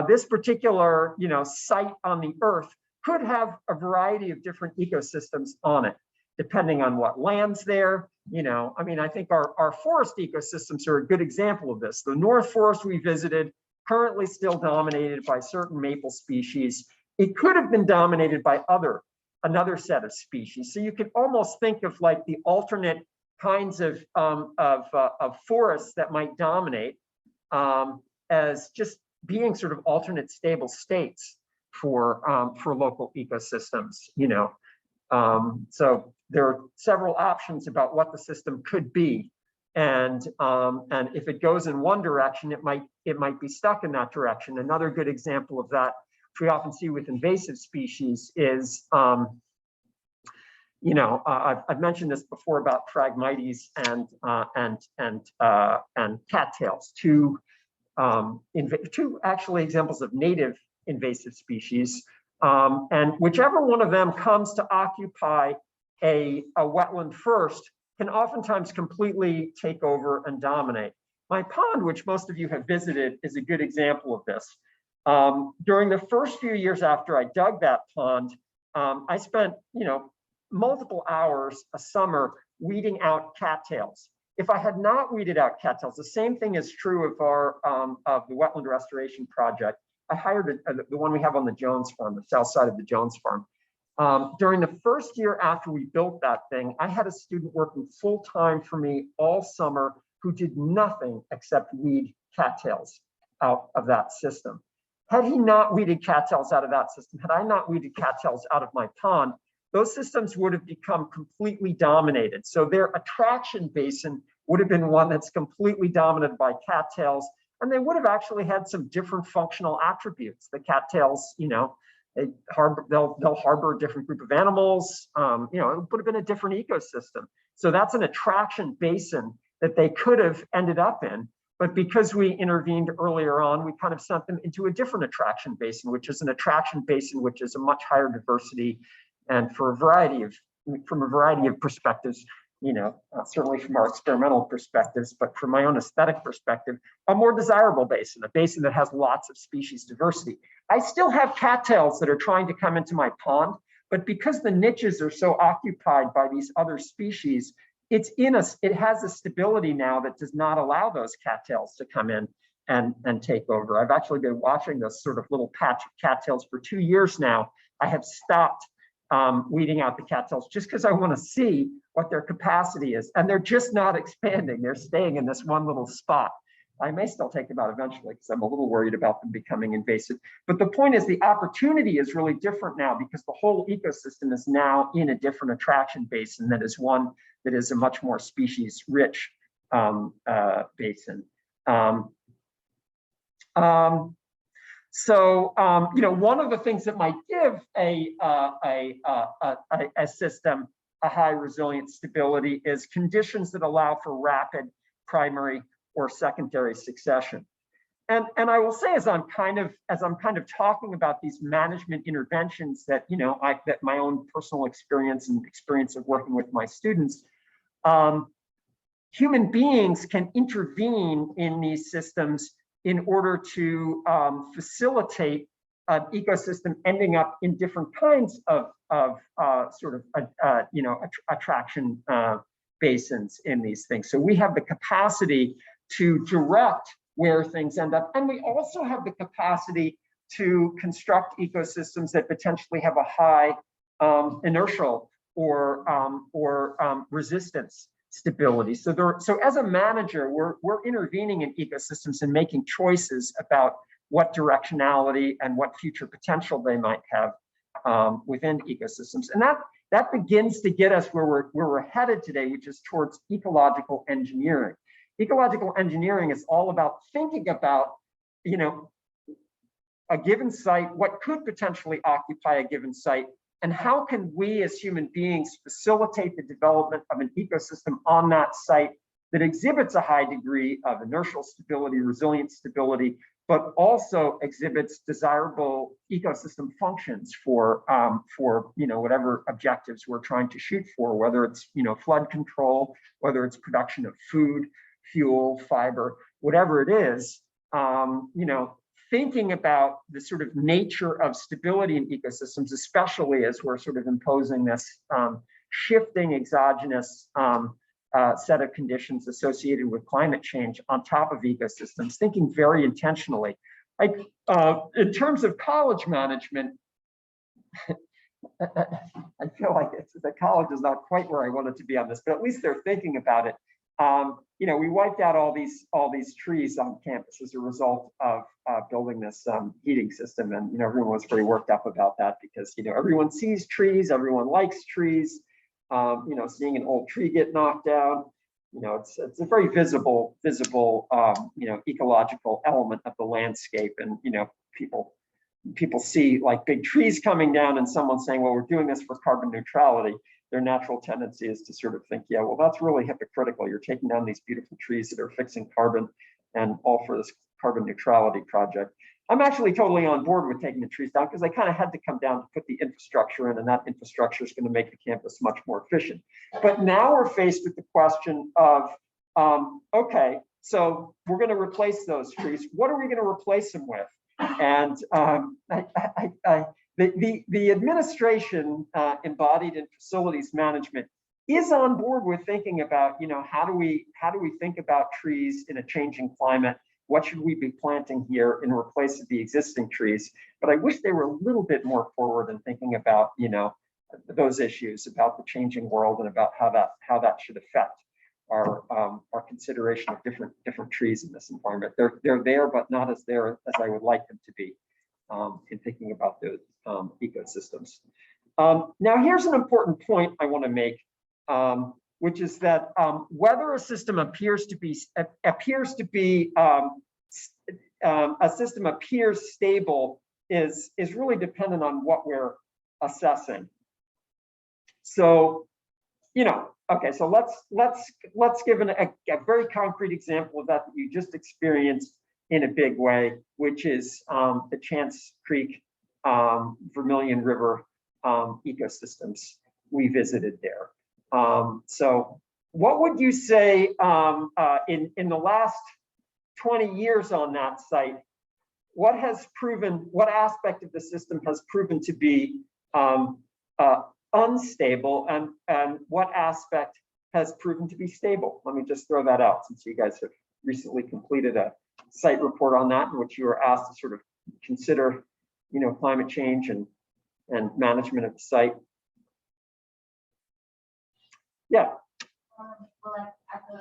this particular site on the Earth could have a variety of different ecosystems on it, depending on what land's there. I mean, I think our forest ecosystems are a good example of this. The North Forest we visited, currently still dominated by certain maple species. It could have been dominated by another set of species. So you can almost think of like the alternate kinds of forests that might dominate as just being sort of alternate stable states for local ecosystems. So there are several options about what the system could be, and if it goes in one direction, it might be stuck in that direction. Another good example of that, which we often see with invasive species, is I've mentioned this before about Phragmites and cattails, two actually examples of native invasive species, and whichever one of them comes to occupy a wetland first can oftentimes completely take over and dominate. My pond, which most of you have visited, is a good example of this. During the first few years after I dug that pond, I spent multiple hours a summer weeding out cattails. If I had not weeded out cattails, the same thing is true of the wetland restoration project. I hired the one we have on the Jones farm, the south side of the Jones farm. During the first year after we built that thing, I had a student working full time for me all summer who did nothing except weed cattails out of that system. Had he not weeded cattails out of that system, had I not weeded cattails out of my pond, those systems would have become completely dominated. So their attraction basin would have been one that's completely dominated by cattails, and they would have actually had some different functional attributes. The cattails, they'll harbor a different group of animals. It would have been a different ecosystem. So that's an attraction basin that they could have ended up in. But because we intervened earlier on, we kind of sent them into a different attraction basin, which is an attraction basin which is a much higher diversity, and from a variety of perspectives, certainly from our experimental perspectives, but from my own aesthetic perspective, a more desirable basin, a basin that has lots of species diversity. I still have cattails that are trying to come into my pond, but because the niches are so occupied by these other species, it has a stability now that does not allow those cattails to come in and take over. I've actually been watching this sort of little patch of cattails for 2 years now. I have stopped weeding out the cattails just because I want to see what their capacity is, and they're just not expanding. They're staying in this one little spot. I may still take them out eventually because I'm a little worried about them becoming invasive. But the point is, the opportunity is really different now because the whole ecosystem is now in a different attraction basin that is one that is a much more species rich basin. So one of the things that might give a system a high resilience stability is conditions that allow for rapid primary or secondary succession. And I will say, as I'm kind of talking about these management interventions that that my own personal experience and experience of working with my students, human beings can intervene in these systems in order to facilitate an ecosystem ending up in different kinds of attraction basins in these things. So we have the capacity to direct where things end up, and we also have the capacity to construct ecosystems that potentially have a high inertial or resistance stability. So as a manager, we're intervening in ecosystems and making choices about what directionality and what future potential they might have within ecosystems. And that begins to get us where we're headed today, which is towards ecological engineering. Ecological engineering is all about thinking about, a given site, what could potentially occupy a given site, and how can we as human beings facilitate the development of an ecosystem on that site that exhibits a high degree of inertial stability, resilient stability, but also exhibits desirable ecosystem functions for whatever objectives we're trying to shoot for, whether it's flood control, whether it's production of food, fuel, fiber, whatever it is. Thinking about the sort of nature of stability in ecosystems, especially as we're sort of imposing this shifting exogenous set of conditions associated with climate change on top of ecosystems, thinking very intentionally. Like in terms of college management, I feel like the college is not quite where I wanted to be on this, but at least they're thinking about it. We wiped out all these trees on campus as a result of building this heating system, and everyone was pretty worked up about that because everyone sees trees, everyone likes trees. Seeing an old tree get knocked down, it's a very visible ecological element of the landscape, and people see like big trees coming down and someone saying, well, we're doing this for carbon neutrality. Their natural tendency is to sort of think, yeah, well, that's really hypocritical. You're taking down these beautiful trees that are fixing carbon and all for this carbon neutrality project. I'm actually totally on board with taking the trees down because they kind of had to come down to put the infrastructure in, and that infrastructure is going to make the campus much more efficient. But now we're faced with the question of, okay, so we're going to replace those trees. What are we going to replace them with? And the administration embodied in facilities management is on board with thinking about, how do we think about trees in a changing climate? What should we be planting here in replace of the existing trees? But I wish they were a little bit more forward in thinking about, those issues about the changing world and about how that should affect our consideration of different trees in this environment. They're there, but not as there as I would like them to be in thinking about those ecosystems. Now, here's an important point I want to make, which is that whether a system appears stable is really dependent on what we're assessing. So, okay, so let's give a very concrete example of that you just experienced in a big way, which is the Chance Creek Vermilion River ecosystems we visited there. So what would you say in the last 20 years on that site, what aspect of the system has proven to be unstable, and what aspect has proven to be stable? Let me just throw that out, since you guys have recently completed a site report on that, in which you were asked to sort of consider, climate change and management of the site. Yeah. Well, at the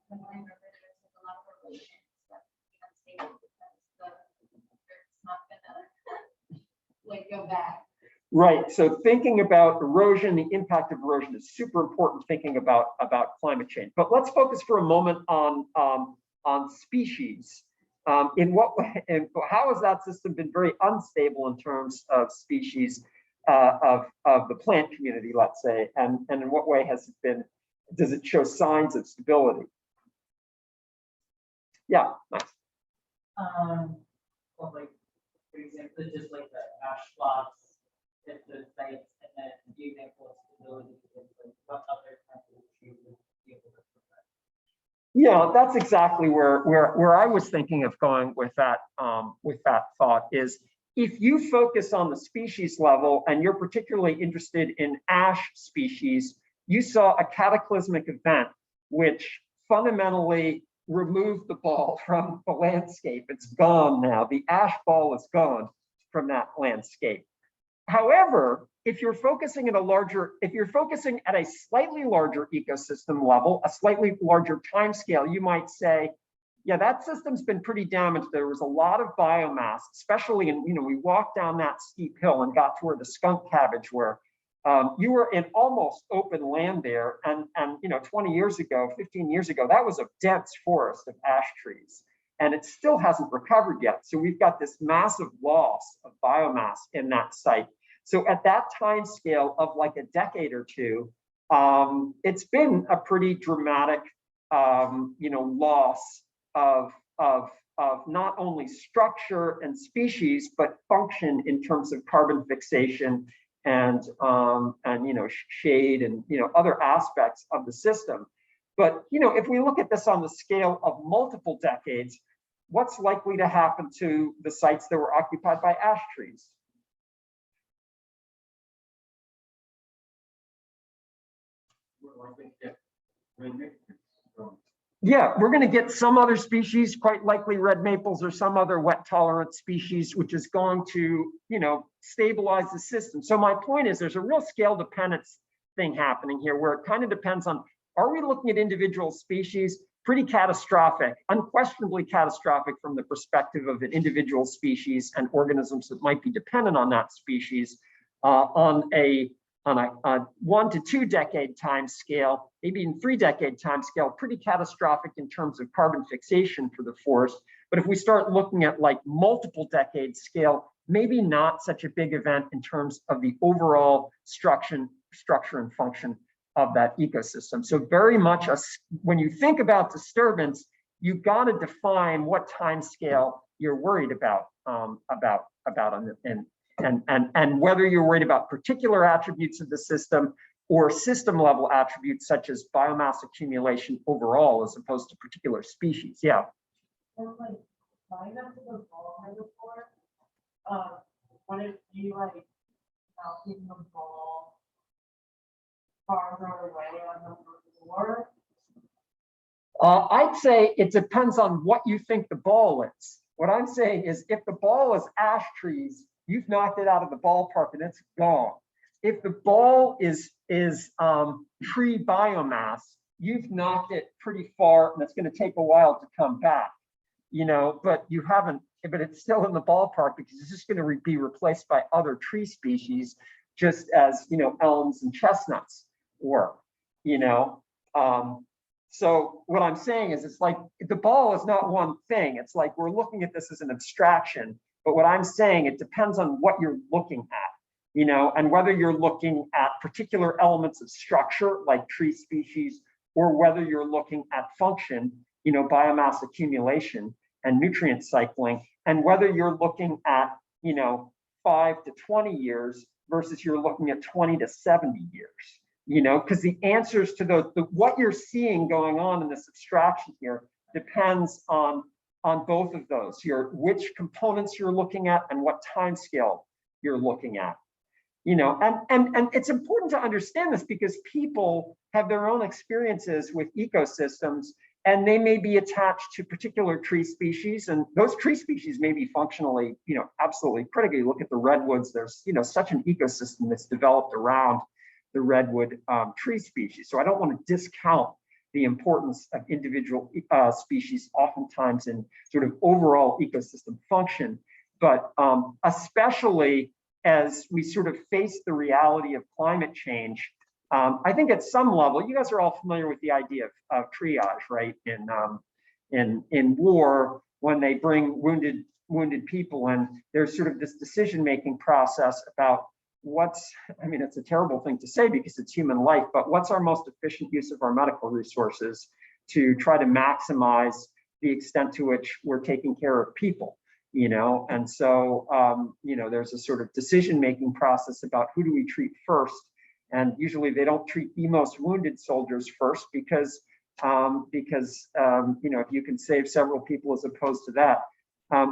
Vermilion River, there's a lot of erosion that's unstable because it's not gonna go back. Right. So thinking about erosion, the impact of erosion is super important. Thinking about climate change. But let's focus for a moment on species. In what way? And how has that system been very unstable in terms of species of the plant community, let's say, and in what way has it been? Does it show signs of stability? Yeah, nice. Well, like for example, just like the ash blocks at the sites, and then the example of stability is like what other kinds of trees would be able to provide. Yeah, that's exactly where I was thinking of going with that thought is, if you focus on the species level and you're particularly interested in ash species, you saw a cataclysmic event which fundamentally removed the ball from the landscape. It's gone now. The ash ball is gone from that landscape. However, if you're focusing at a slightly larger ecosystem level, a slightly larger time scale, you might say, yeah, that system's been pretty damaged. There was a lot of biomass, especially in, we walked down that steep hill and got to where the skunk cabbage were. You were in almost open land there. And 20 years ago, 15 years ago, that was a dense forest of ash trees. And it still hasn't recovered yet. So we've got this massive loss of biomass in that site. So at that time scale of like a decade or two, it's been a pretty dramatic, loss of not only structure and species, but function in terms of carbon fixation and shade and other aspects of the system. But if we look at this on the scale of multiple decades, what's likely to happen to the sites that were occupied by ash trees? Yeah, we're going to get some other species, quite likely red maples or some other wet tolerant species, which is going to, stabilize the system. So my point is there's a real scale dependence thing happening here where it kind of depends on, are we looking at individual species? Pretty catastrophic, unquestionably catastrophic from the perspective of an individual species and organisms that might be dependent on that species on a 1 to 2 decade time scale, maybe even 3 decade time scale, pretty catastrophic in terms of carbon fixation for the forest. But if we start looking at like multiple decade scale, maybe not such a big event in terms of the overall structure and function of that ecosystem. So very much when you think about disturbance, you've got to define what time scale you're worried about and whether you're worried about particular attributes of the system or system level attributes such as biomass accumulation overall as opposed to particular species. Yeah. And like flying up to the ball metaphor, what if you like mounting the ball farther away on the floor? I'd say it depends on what you think the ball is. What I'm saying is if the ball is ash trees, you've knocked it out of the ballpark and it's gone. If the ball is tree biomass, you've knocked it pretty far and it's going to take a while to come back, but you haven't, but it's still in the ballpark because it's just going to be replaced by other tree species, just as, elms and chestnuts were, So what I'm saying is it's like the ball is not one thing. It's like we're looking at this as an abstraction. But what I'm saying, it depends on what you're looking at, and whether you're looking at particular elements of structure like tree species, or whether you're looking at function, biomass accumulation and nutrient cycling, and whether you're looking at, 5 to 20 years versus you're looking at 20 to 70 years, because the answers to what you're seeing going on in this abstraction here depends on both of those, which components you're looking at and what time scale you're looking at. And it's important to understand this because people have their own experiences with ecosystems and they may be attached to particular tree species, and those tree species may be functionally, absolutely critical. You look at the redwoods, there's, such an ecosystem that's developed around the redwood tree species. So I don't want to discount the importance of individual species oftentimes in sort of overall ecosystem function, but especially as we sort of face the reality of climate change, I think at some level, you guys are all familiar with the idea of triage, right? In war, when they bring wounded people in, there's sort of this decision-making process about it's a terrible thing to say because it's human life, but what's our most efficient use of our medical resources to try to maximize the extent to which we're taking care of people, And so, there's a sort of decision-making process about who do we treat first. And usually they don't treat the most wounded soldiers first because if you can save several people as opposed to that.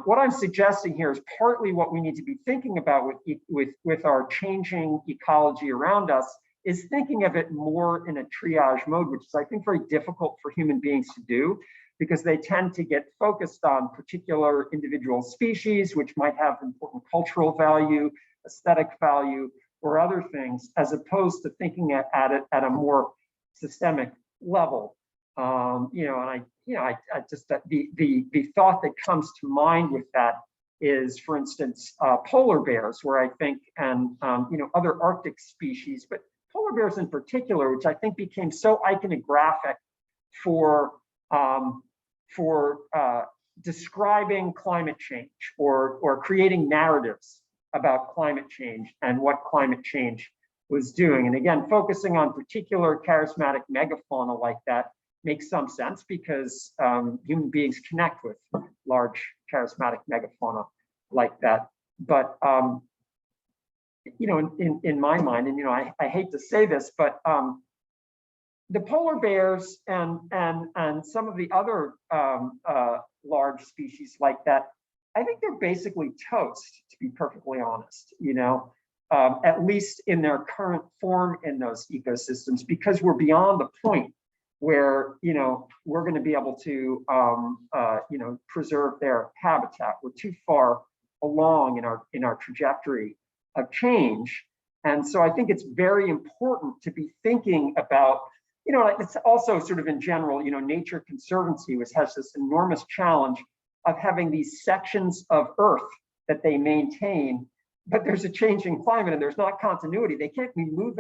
What I'm suggesting here is partly what we need to be thinking about with our changing ecology around us is thinking of it more in a triage mode, which is, I think, very difficult for human beings to do because they tend to get focused on particular individual species, which might have important cultural value, aesthetic value, or other things, as opposed to thinking at it at a more systemic level. I just the thought that comes to mind with that is, for instance, polar bears, where I think, and other Arctic species, but polar bears in particular, which I think became so iconographic for describing climate change or creating narratives about climate change and what climate change was doing. And again, focusing on particular charismatic megafauna like that makes some sense because human beings connect with large charismatic megafauna like that. But in my mind, and I hate to say this, but the polar bears and some of the other large species like that, I think they're basically toast, to be perfectly honest, at least in their current form in those ecosystems, because we're beyond the point where, we're going to be able to, preserve their habitat. We're too far along in our trajectory of change. And so I think it's very important to be thinking about, it's also sort of in general, Nature Conservancy, which has this enormous challenge of having these sections of Earth that they maintain, but there's a changing climate and there's not continuity. They can't move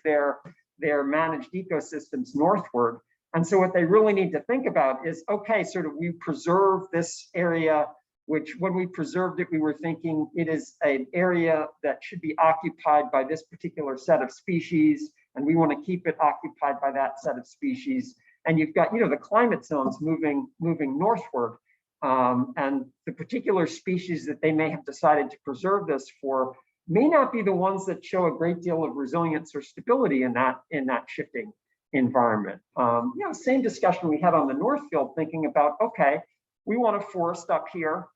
their managed ecosystems northward. And so what they really need to think about is, okay, sort of we preserve this area, which when we preserved it, we were thinking it is an area that should be occupied by this particular set of species, and we want to keep it occupied by that set of species. And you've got, the climate zones moving northward, and the particular species that they may have decided to preserve this for may not be the ones that show a great deal of resilience or stability in that shifting environment. Same discussion we had on the North Field, thinking about, okay, we want a forest up here.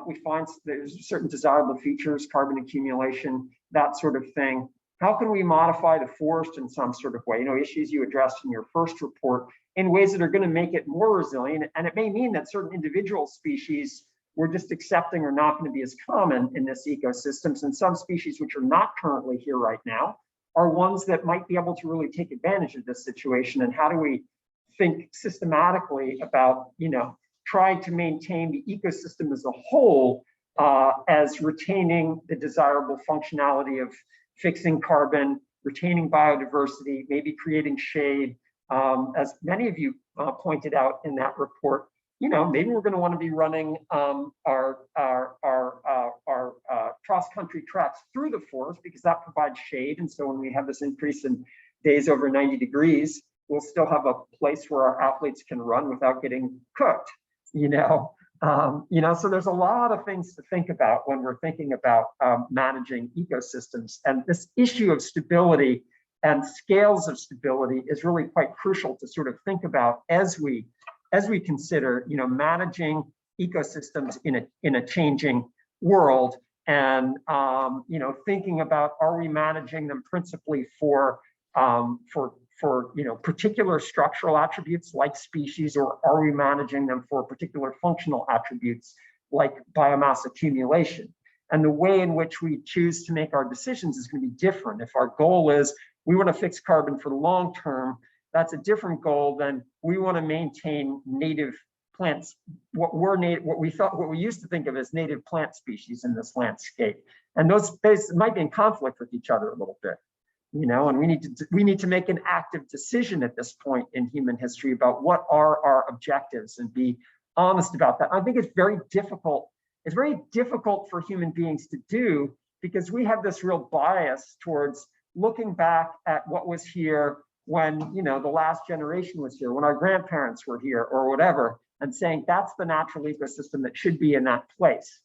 We find there's certain desirable features, carbon accumulation, that sort of thing. How can we modify the forest in some sort of way? Issues you addressed in your first report in ways that are going to make it more resilient. And it may mean that certain individual species we're just accepting are not going to be as common in this ecosystems. And some species which are not currently here right now are ones that might be able to really take advantage of this situation. And how do we think systematically about, trying to maintain the ecosystem as a whole as retaining the desirable functionality of fixing carbon, retaining biodiversity, maybe creating shade. As many of you pointed out in that report, maybe we're going to want to be running our cross-country tracks through the forest because that provides shade. And so when we have this increase in days over 90 degrees, we'll still have a place where our athletes can run without getting cooked. So there's a lot of things to think about when we're thinking about managing ecosystems. And this issue of stability and scales of stability is really quite crucial to sort of think about as we consider, managing ecosystems in a changing world, and thinking about, are we managing them principally for particular structural attributes like species, or are we managing them for particular functional attributes like biomass accumulation? And the way in which we choose to make our decisions is going to be different. If our goal is we want to fix carbon for the long term, that's a different goal than we want to maintain native plants, what we used to think of as native plant species in this landscape. And those might be in conflict with each other a little bit. And we need to make an active decision at this point in human history about what are our objectives and be honest about that. I think it's very difficult. It's very difficult for human beings to do because we have this real bias towards looking back at what was here when the last generation was here, when our grandparents were here or whatever, and saying that's the natural ecosystem that should be in that place.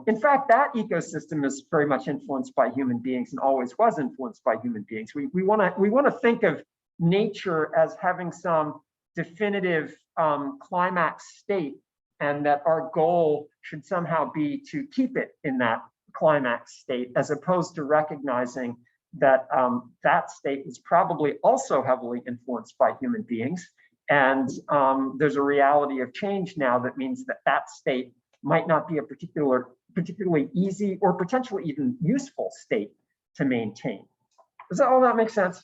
In fact, that ecosystem is very much influenced by human beings and always was influenced by human beings. We want to think of nature as having some definitive climax state, and that our goal should somehow be to keep it in that climax state, as opposed to recognizing that that state is probably also heavily influenced by human beings. And there's a reality of change now that means that that state might not be a particularly easy or potentially even useful state to maintain. Does all that make sense?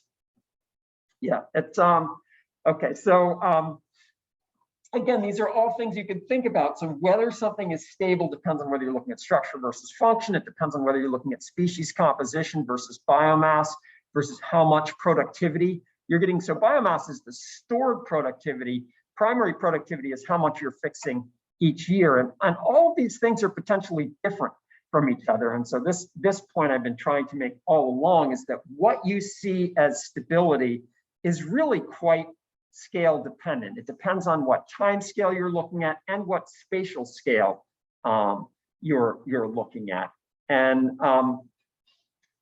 Yeah, it's okay. So again, these are all things you can think about. So whether something is stable depends on whether you're looking at structure versus function. It depends on whether you're looking at species composition versus biomass versus how much productivity you're getting. So biomass is the stored productivity. Primary productivity is how much you're fixing each year. And all of these things are potentially different from each other. And so this point I've been trying to make all along is that what you see as stability is really quite scale dependent. It depends on what time scale you're looking at and what spatial scale you're looking at. And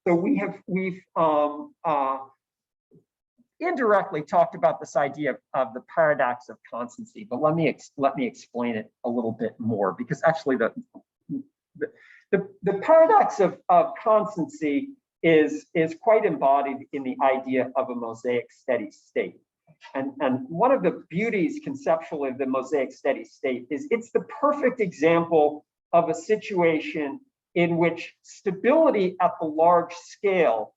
so we've indirectly talked about this idea of the paradox of constancy, but let me explain it a little bit more, because actually the paradox of constancy is quite embodied in the idea of a mosaic steady state. And one of the beauties conceptually of the mosaic steady state is it's the perfect example of a situation in which stability at the large scale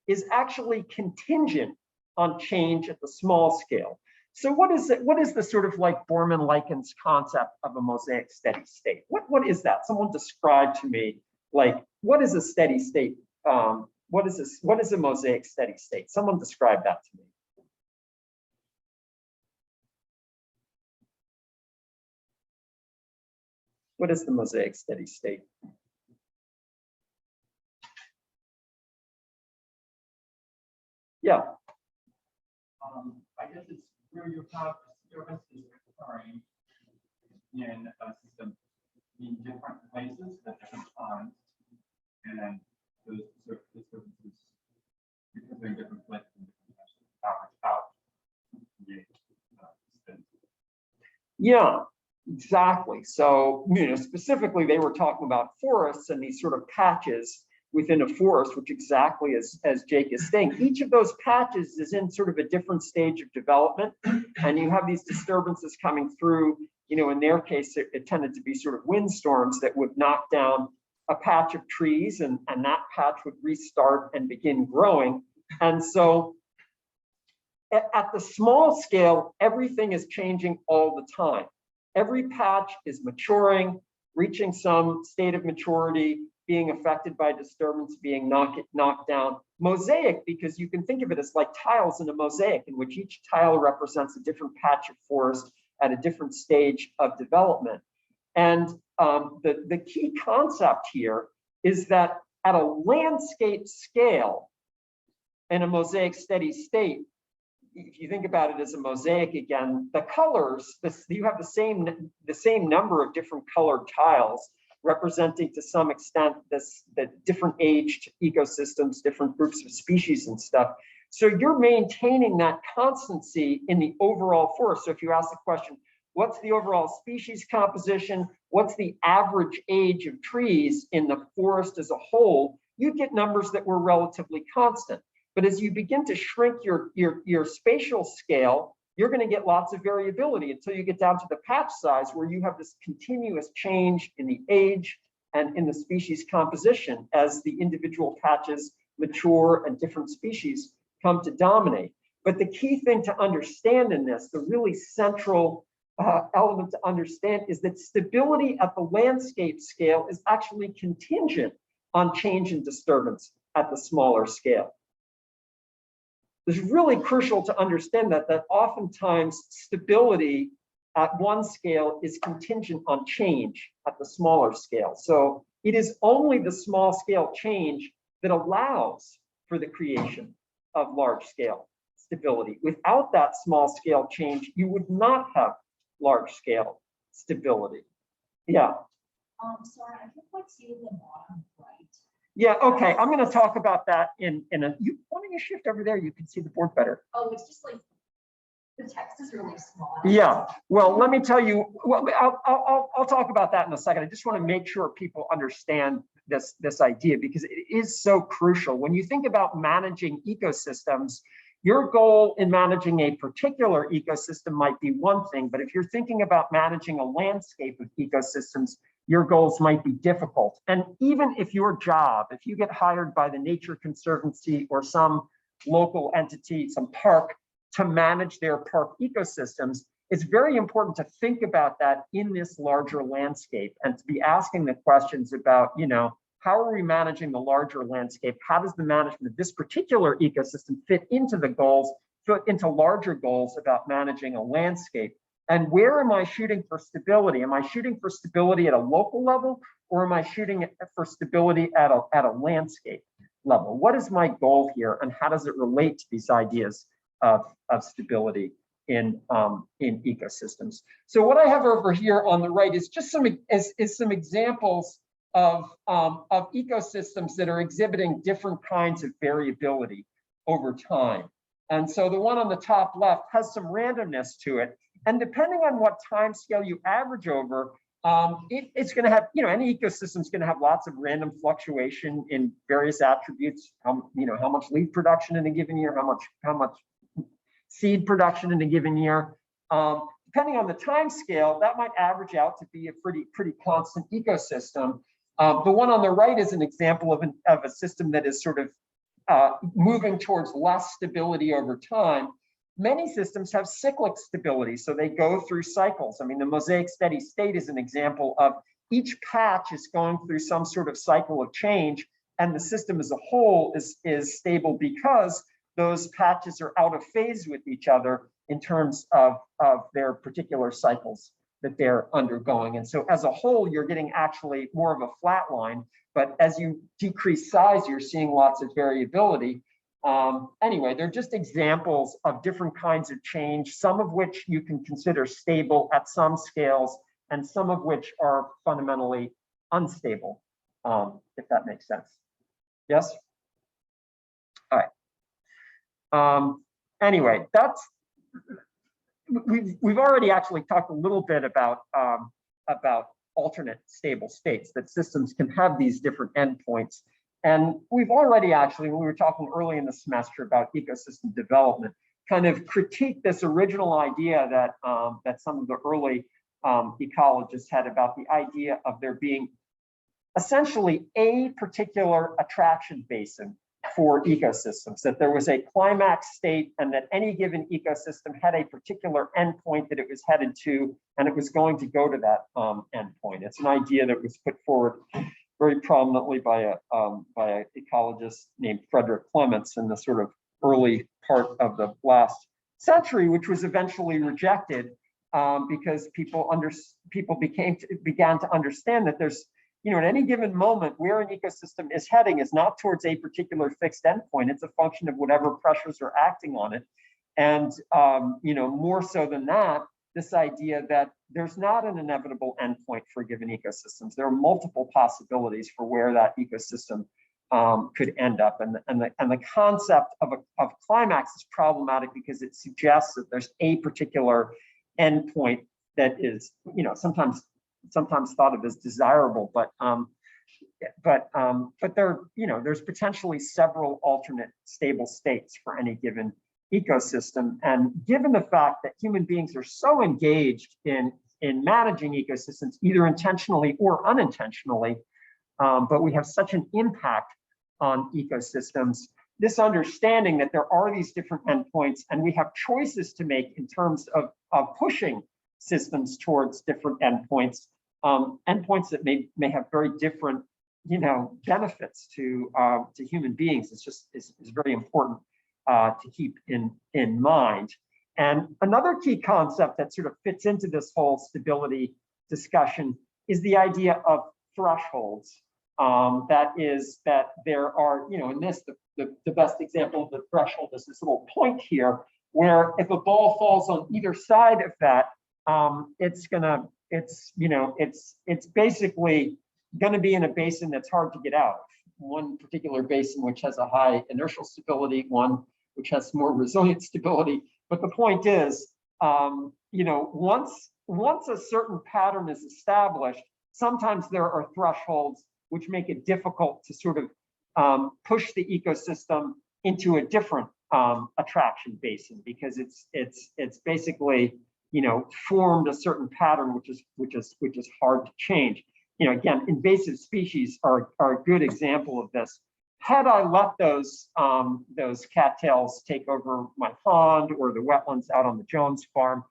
is actually contingent on change at the small scale. So what is it? What is the sort of like Borman-Likens concept of a mosaic steady state? What is that? Someone describe to me, like, what is a steady state? What is this? What is a mosaic steady state? Someone describe that to me. What is the mosaic steady state? Yeah. I guess it's where you have disturbances occurring in a system in different places at different times, and then those disturbances, because they're in different places, average out. Yeah, exactly. So, specifically, they were talking about forests and these sort of patches within a forest, which exactly as Jake is saying, each of those patches is in sort of a different stage of development, and you have these disturbances coming through. In their case, it tended to be sort of windstorms that would knock down a patch of trees, and that patch would restart and begin growing. And so at the small scale, everything is changing all the time. Every patch is maturing, reaching some state of maturity, being affected by disturbance, being knocked down. Mosaic, because you can think of it as like tiles in a mosaic, in which each tile represents a different patch of forest at a different stage of development. And the key concept here is that at a landscape scale, in a mosaic steady state, if you think about it as a mosaic again, the colors, you have the same number of different colored tiles representing to some extent the different aged ecosystems, different groups of species and stuff. So you're maintaining that constancy in the overall forest. So if you ask the question, what's the overall species composition? What's the average age of trees in the forest as a whole? You get numbers that were relatively constant. But as you begin to shrink your spatial scale, you're going to get lots of variability until you get down to the patch size, where you have this continuous change in the age and in the species composition as the individual patches mature and different species come to dominate. But the key thing to understand in this, the really central element to understand, is that stability at the landscape scale is actually contingent on change and disturbance at the smaller scale. It's really crucial to understand that oftentimes stability at one scale is contingent on change at the smaller scale. So it is only the small scale change that allows for the creation of large scale stability. Without that small scale change, you would not have large scale stability. Yeah. Sorry, I think what's you in the bottom right. Yeah, okay, I'm going to talk about that in a, why don't you shift over there? You can see the board better. Oh, it's just like, the text is really small. Yeah, well, let me tell you, well, I'll talk about that in a second. I just want to make sure people understand this idea, because it is so crucial. When you think about managing ecosystems, your goal in managing a particular ecosystem might be one thing, but if you're thinking about managing a landscape of ecosystems, your goals might be difficult. And even if your job, if you get hired by the Nature Conservancy or some local entity, some park, to manage their park ecosystems, it's very important to think about that in this larger landscape and to be asking the questions about, how are we managing the larger landscape? How does the management of this particular ecosystem fit into the goals, fit into larger goals about managing a landscape? And where am I shooting for stability? Am I shooting for stability at a local level, or am I shooting for stability at a landscape level? What is my goal here, and how does it relate to these ideas of stability in ecosystems. So what I have over here on the right is just some examples of ecosystems that are exhibiting different kinds of variability over time. And so the one on the top left has some randomness to it. And depending on what time scale you average over, it's going to have, any ecosystem is going to have lots of random fluctuation in various attributes. How much leaf production in a given year, how much seed production in a given year. Depending on the time scale, that might average out to be a pretty constant ecosystem. The one on the right is an example of a system that is sort of moving towards less stability over time. Many systems have cyclic stability, so they go through cycles. I mean, the mosaic steady state is an example of each patch is going through some sort of cycle of change, and the system as a whole is stable because those patches are out of phase with each other in terms of their particular cycles that they're undergoing. And so as a whole, you're getting actually more of a flat line, but as you decrease size, you're seeing lots of variability. Anyway, they're just examples of different kinds of change, some of which you can consider stable at some scales, and some of which are fundamentally unstable, if that makes sense. Yes? All right. Anyway, we've already actually talked a little bit about alternate stable states, that systems can have these different endpoints. And we've already actually, when we were talking early in the semester about ecosystem development, kind of critiqued this original idea that some of the early ecologists had about the idea of there being essentially a particular attraction basin for ecosystems, that there was a climax state and that any given ecosystem had a particular endpoint that it was headed to, and it was going to go to that endpoint. It's an idea that was put forward very prominently by an ecologist named Frederick Clements in the sort of early part of the last century, which was eventually rejected because people began to understand that there's, at any given moment where an ecosystem is heading is not towards a particular fixed endpoint. It's a function of whatever pressures are acting on it. And, more so than that, this idea that there's not an inevitable endpoint for given ecosystems. There are multiple possibilities for where that ecosystem could end up. And the concept of climax is problematic because it suggests that there's a particular endpoint that is, sometimes thought of as desirable, but there, there's potentially several alternate stable states for any given ecosystem. And given the fact that human beings are so engaged in managing ecosystems, either intentionally or unintentionally, but we have such an impact on ecosystems, this understanding that there are these different endpoints and we have choices to make in terms of pushing systems towards different endpoints, endpoints that may have very different, benefits to human beings. It's very important to keep in mind. And another key concept that sort of fits into this whole stability discussion is the idea of thresholds. That is that there are, in this, the best example of the threshold is this little point here, where if a ball falls on either side of that, it's basically going to be in a basin that's hard to get out of. One particular basin which has a high inertial stability, one which has more resilient stability. But the point is, once a certain pattern is established, sometimes there are thresholds which make it difficult to sort of push the ecosystem into a different attraction basin, because it's basically formed a certain pattern which is hard to change. Again, invasive species are a good example of this. Had I let those cattails take over my pond or the wetlands out on the Jones farm,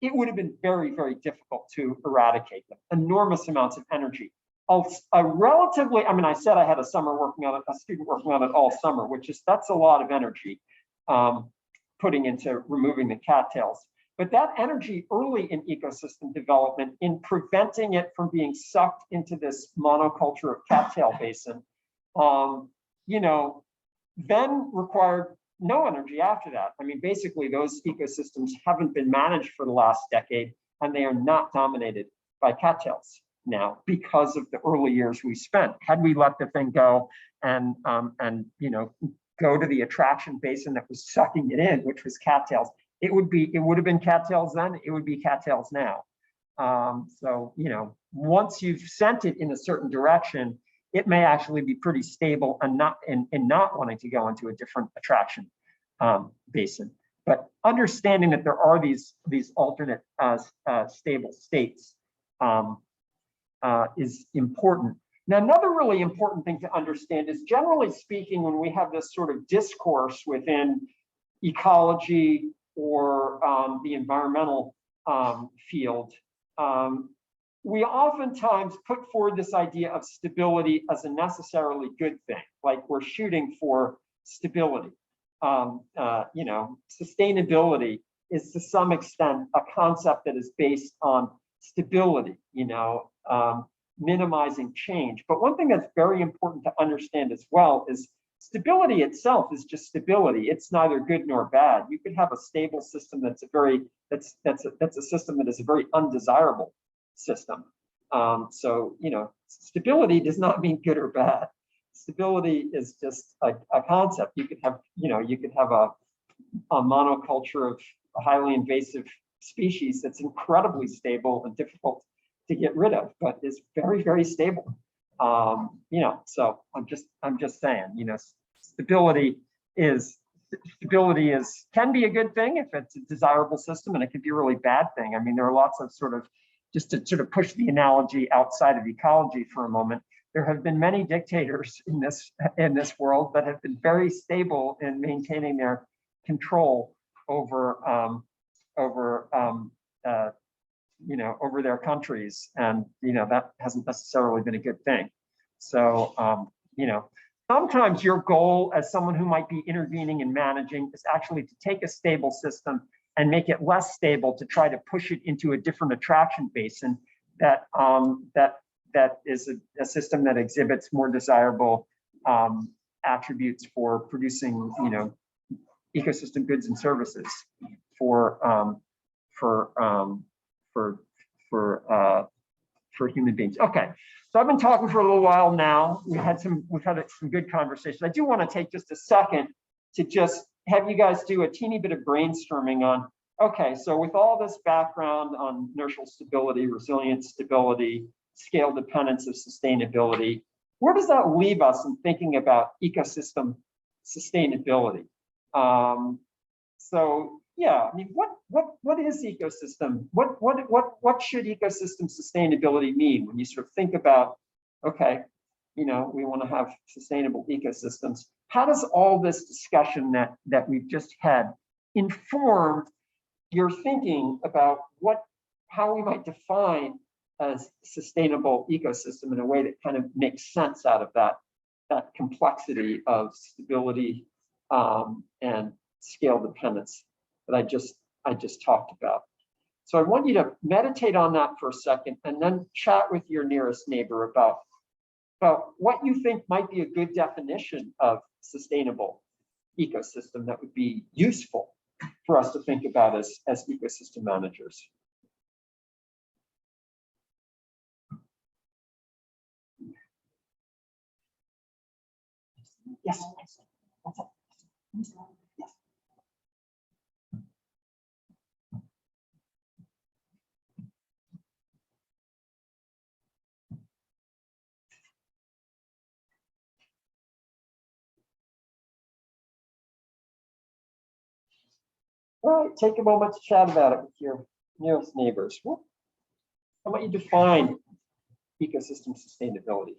it would have been very, very difficult to eradicate them. Enormous amounts of energy. I said I had a student working on it all summer, that's a lot of energy putting into removing the cattails. But that energy early in ecosystem development, in preventing it from being sucked into this monoculture of cattail basin, then required no energy after that. I mean, basically, those ecosystems haven't been managed for the last decade, and they are not dominated by cattails now because of the early years we spent. Had we let the thing go and go to the attraction basin that was sucking it in, which was cattails, it would have been cattails then. It would be cattails now. So once you've sent it in a certain direction, it may actually be pretty stable and not wanting to go into a different attraction basin. But understanding that there are these alternate stable states is important. Now, another really important thing to understand is, generally speaking, when we have this sort of discourse within ecology or the environmental field, we oftentimes put forward this idea of stability as a necessarily good thing, like we're shooting for stability. Sustainability is to some extent a concept that is based on stability, minimizing change. But one thing that's very important to understand as well is stability itself is just stability. It's neither good nor bad. You could have a stable system that's a system that is a very undesirable system. Stability does not mean good or bad. Stability is just a concept. You could have a monoculture of a highly invasive species that's incredibly stable and difficult to get rid of, but is very, very stable. So I'm just saying, stability can be a good thing if it's a desirable system, and it can be a really bad thing. I mean, there are lots of just to push the analogy outside of ecology for a moment, there have been many dictators in this world that have been very stable in maintaining their control over their countries, and that hasn't necessarily been a good thing. So sometimes your goal as someone who might be intervening and managing is actually to take a stable system and make it less stable, to try to push it into a different attraction basin that is a system that exhibits more desirable attributes for producing ecosystem goods and services for human beings. Okay, so I've been talking for a little while now. We've had some good conversations. I do want to take just a second to just have you guys do a teeny bit of brainstorming on, okay, so with all this background on inertial stability, resilient stability, scale dependence of sustainability, where does that leave us in thinking about ecosystem sustainability? So yeah, I mean, what is ecosystem? What should ecosystem sustainability mean when you sort of think about, okay, we want to have sustainable ecosystems? How does all this discussion that we've just had inform your thinking about how we might define a sustainable ecosystem in a way that kind of makes sense out of that complexity of stability and scale dependence that I just talked about? So I want you to meditate on that for a second, and then chat with your nearest neighbor about what you think might be a good definition of sustainable ecosystem that would be useful for us to think about as ecosystem managers. Yes. What's up? Yes. All right, take a moment to chat about it with your nearest neighbors. How about you define ecosystem sustainability?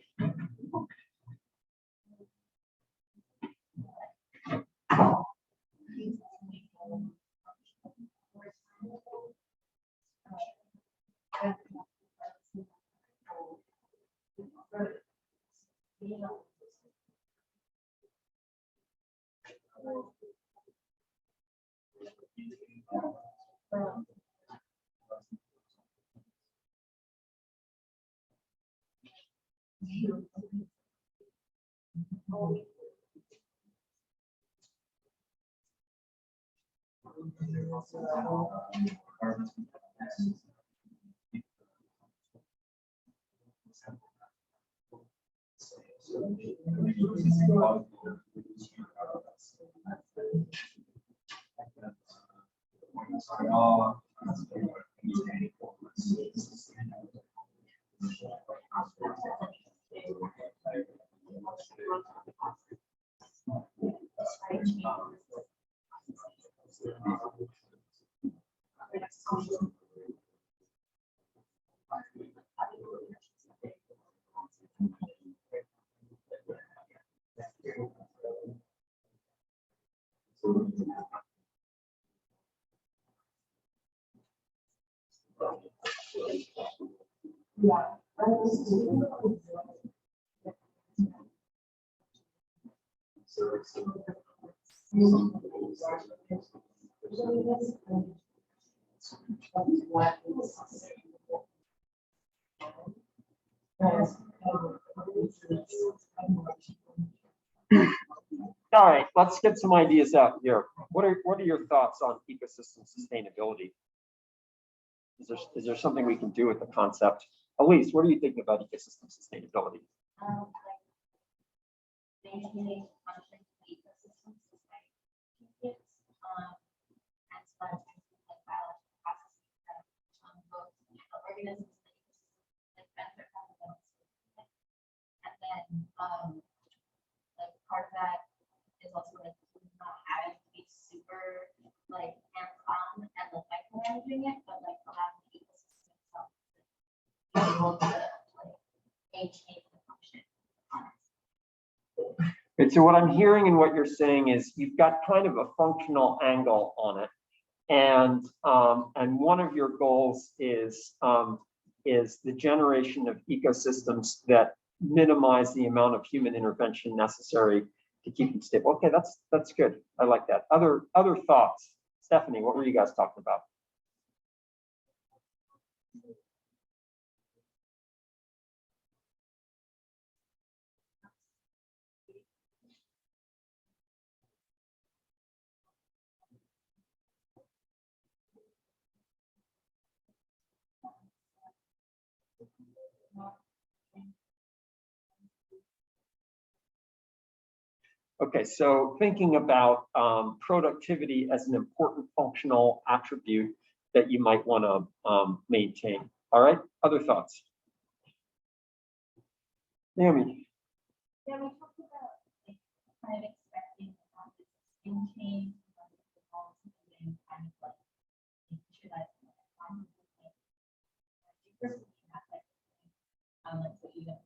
Yeah. All right, let's get some ideas out here. What are your thoughts on ecosystem sustainability? Is there something we can do with the concept? Elise, what are you thinking about ecosystem sustainability? Maintaining function ecosystems is like it's and so like biological processes that both organisms like benefit from them. And then like part of that is also like not having to be super like hands-on and like micromanaging it, but like allowing the ecosystem itself to be able to like maintain the function on it. And so what I'm hearing and what you're saying is you've got kind of a functional angle on it, and one of your goals is the generation of ecosystems that minimize the amount of human intervention necessary to keep them stable. Okay, that's good. I like that. Other thoughts, Stephanie? What were you guys talking about? Okay, so thinking about productivity as an important functional attribute that you might want to maintain. All right, other thoughts? Naomi. Yeah, we talked about like kind of expecting in change, and kind of like making sure that like what you know.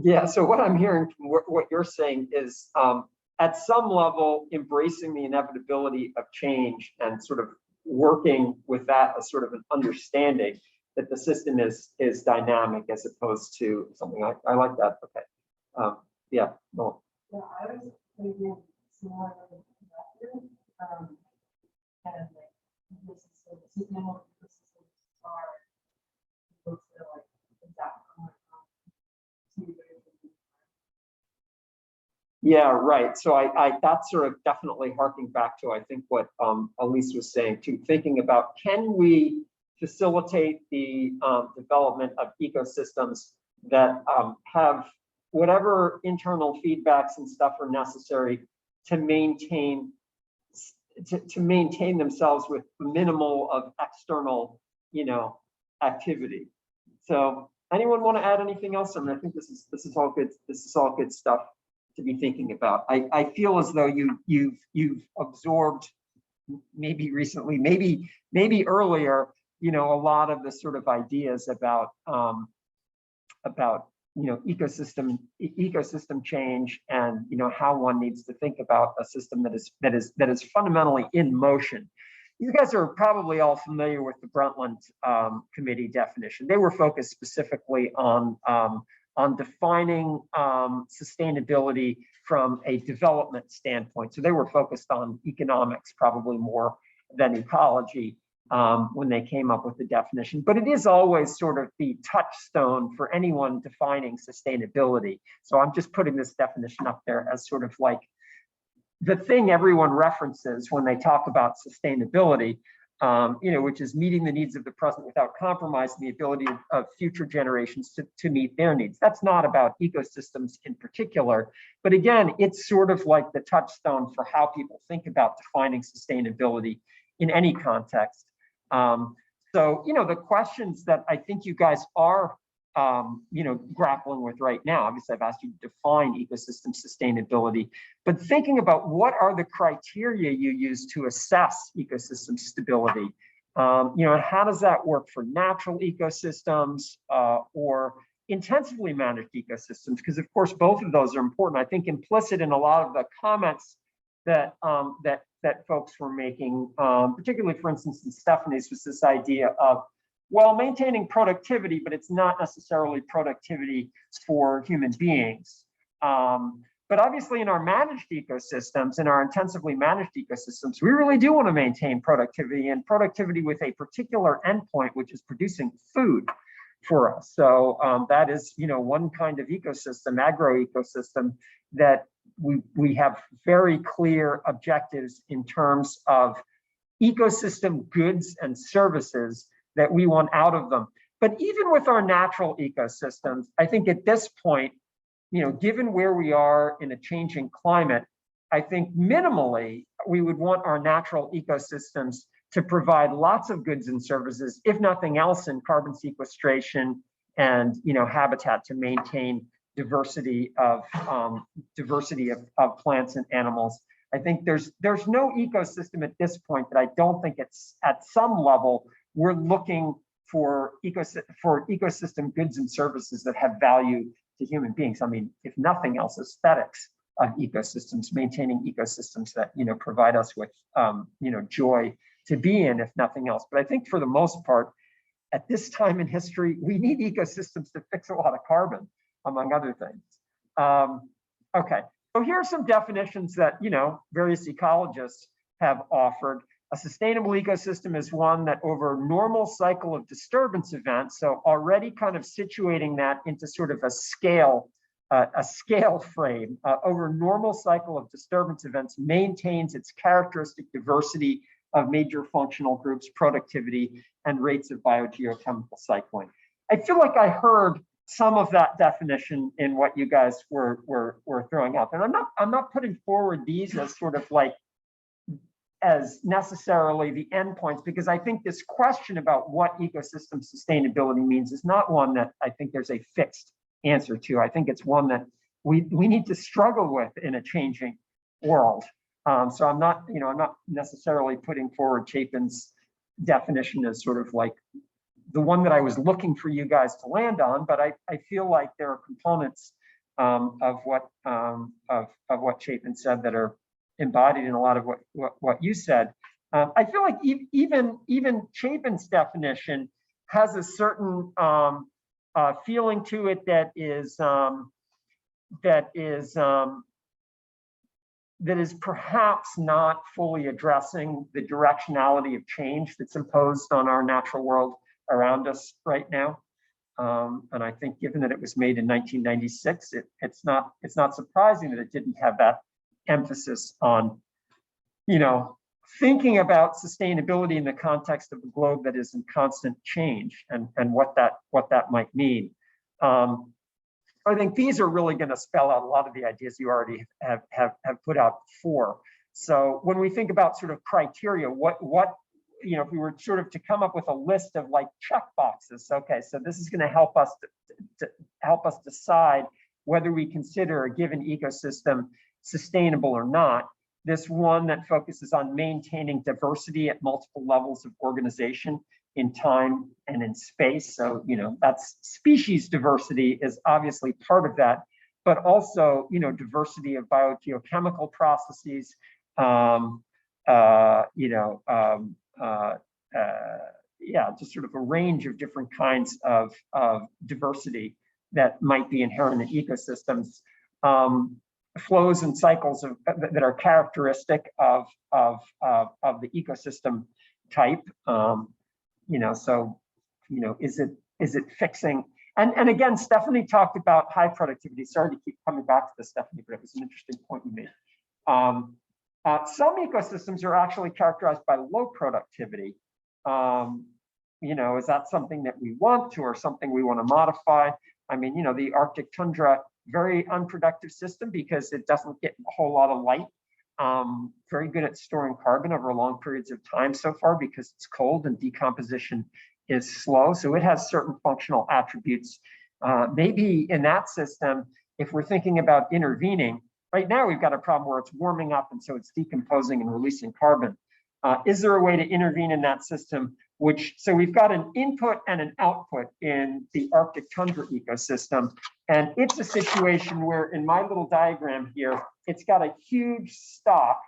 Yeah, so what I'm hearing from what you're saying is at some level, embracing the inevitability of change and sort of working with that as sort of an understanding that the system is dynamic as opposed to something I like that. Okay. Yeah, no. Yeah, I was thinking similar to investor, and like this is so sustainable ecosystems are able to like adapt to Yeah, right. So I that's sort of definitely harking back to I think what Elise was saying too, thinking about can we facilitate the development of ecosystems that have whatever internal feedbacks and stuff are necessary to maintain themselves with minimal of external, activity. So anyone want to add anything else? I mean, I think this is all good. This is all good stuff to be thinking about. I feel as though you've absorbed maybe recently, maybe earlier, a lot of the sort of ideas about ecosystem change and how one needs to think about a system that is fundamentally in motion. You guys are probably all familiar with the Brundtland Committee definition. They were focused specifically on defining sustainability from a development standpoint. So they were focused on economics probably more than ecology when they came up with the definition. But it is always sort of the touchstone for anyone defining sustainability. So I'm just putting this definition up there as sort of like the thing everyone references when they talk about sustainability, which is meeting the needs of the present without compromising the ability of future generations to meet their needs. That's not about ecosystems in particular, but again, it's sort of like the touchstone for how people think about defining sustainability in any context. So, the questions that I think you guys are, grappling with right now, obviously I've asked you to define ecosystem sustainability, but thinking about what are the criteria you use to assess ecosystem stability, and how does that work for natural ecosystems or intensively managed ecosystems? Because of course, both of those are important. I think implicit in a lot of the comments that folks were making, particularly for instance in Stephanie's, was this idea of, well, maintaining productivity, but it's not necessarily productivity for human beings. But obviously in our managed ecosystems, in our intensively managed ecosystems, we really do want to maintain productivity, and productivity with a particular endpoint, which is producing food for us. So that is, one kind of ecosystem, agro-ecosystem, that we have very clear objectives in terms of ecosystem goods and services that we want out of them. But even with our natural ecosystems, I think at this point, given where we are in a changing climate, I think minimally, we would want our natural ecosystems to provide lots of goods and services, if nothing else, in carbon sequestration and habitat to maintain diversity of plants and animals. I think there's no ecosystem at this point that I don't think it's at some level we're looking for ecosystem goods and services that have value to human beings. I mean, if nothing else, aesthetics of ecosystems, maintaining ecosystems that provide us with joy to be in, if nothing else. But I think for the most part, at this time in history, we need ecosystems to fix a lot of carbon, among other things. Okay, so here are some definitions that various ecologists have offered. A sustainable ecosystem is one that over a normal cycle of disturbance events, so already kind of situating that into sort of a scale frame, over a normal cycle of disturbance events, maintains its characteristic diversity of major functional groups, productivity, and rates of biogeochemical cycling. I feel like I heard some of that definition in what you guys were throwing out there. And I'm not putting forward these as sort of like as necessarily the endpoints, because I think this question about what ecosystem sustainability means is not one that I think there's a fixed answer to. I think it's one that we need to struggle with in a changing world. So I'm not necessarily putting forward Chapin's definition as sort of like the one that I was looking for you guys to land on, but I feel like there are components of what Chapin said that are embodied in a lot of what you said. I feel like even Chapin's definition has a certain feeling to it that is perhaps not fully addressing the directionality of change that's imposed on our natural world around us right now. And I think given that it was made in 1996, it's not surprising that it didn't have that emphasis on, thinking about sustainability in the context of a globe that is in constant change and what that might mean. I think these are really going to spell out a lot of the ideas you already have put out before. So when we think about sort of criteria, what if we were sort of to come up with a list of like check boxes, okay, so this is going to help us to help us decide whether we consider a given ecosystem sustainable or not. This one that focuses on maintaining diversity at multiple levels of organization in time and in space. So, that's species diversity is obviously part of that, but also, diversity of biogeochemical processes, just sort of a range of different kinds of diversity that might be inherent in ecosystems. Flows and cycles that are characteristic of the ecosystem type. Is it fixing? And again, Stephanie talked about high productivity. Sorry to keep coming back to this, Stephanie, but it was an interesting point you made. Some ecosystems are actually characterized by low productivity. Is that something that we want or something we want to modify? I mean, the Arctic tundra, very unproductive system because it doesn't get a whole lot of light. Very good at storing carbon over long periods of time so far because it's cold and decomposition is slow. So it has certain functional attributes. Maybe in that system, if we're thinking about intervening, right now we've got a problem where it's warming up and so it's decomposing and releasing carbon. Is there a way to intervene in that system? So we've got an input and an output in the Arctic tundra ecosystem. And it's a situation where in my little diagram here, it's got a huge stock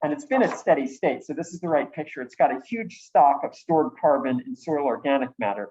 and it's been at steady state. So this is the right picture. It's got a huge stock of stored carbon and soil organic matter,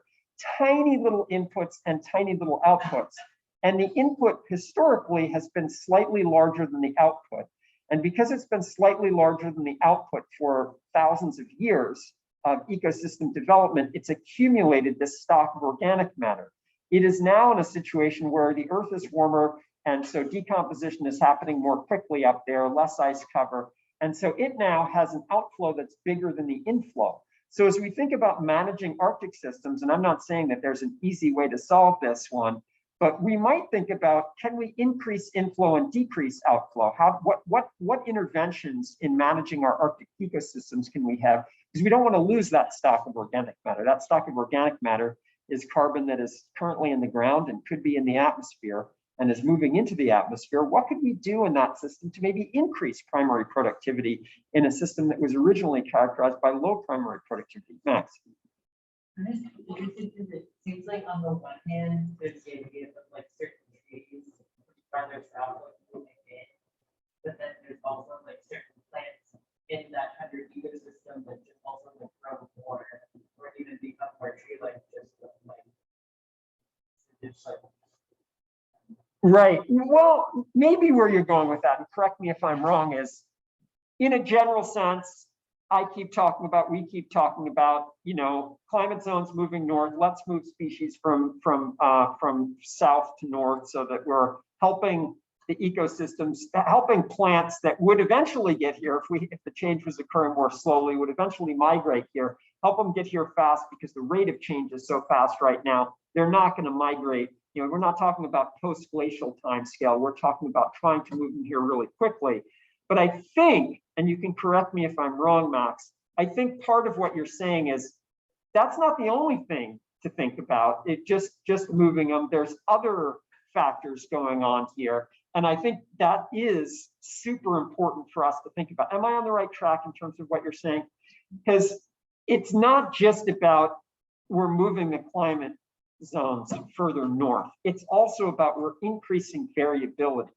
tiny little inputs and tiny little outputs. And the input historically has been slightly larger than the output. And because it's been slightly larger than the output for thousands of years of ecosystem development, it's accumulated this stock of organic matter. It is now in a situation where the Earth is warmer, and so decomposition is happening more quickly up there, less ice cover. And so it now has an outflow that's bigger than the inflow. So as we think about managing Arctic systems, and I'm not saying that there's an easy way to solve this one, but we might think about, can we increase inflow and decrease outflow? What interventions in managing our Arctic ecosystems can we have? Because we don't want to lose that stock of organic matter. That stock of organic matter is carbon that is currently in the ground and could be in the atmosphere and is moving into the atmosphere. What could we do in that system to maybe increase primary productivity in a system that was originally characterized by low primary productivity? Max. It seems like on the one hand, there's the idea of like certain trees farther south of moving in, but then there's also like certain plants in that 100 ecosystem that just also like grow more or even become more tree-like just like Right. Well, maybe where you're going with that, and correct me if I'm wrong, is in a general sense, we keep talking about, climate zones moving north. Let's move species from south to north so that we're helping the ecosystems, helping plants that would eventually get here if the change was occurring more slowly, would eventually migrate here, help them get here fast because the rate of change is so fast right now. They're not going to migrate. We're not talking about post-glacial time scale. We're talking about trying to move them here really quickly. But I think, and you can correct me if I'm wrong, Max, I think part of what you're saying is that's not the only thing to think about. It just moving them. There's other factors going on here. And I think that is super important for us to think about. Am I on the right track in terms of what you're saying? Because it's not just about we're moving the climate zones further north. It's also about we're increasing variability.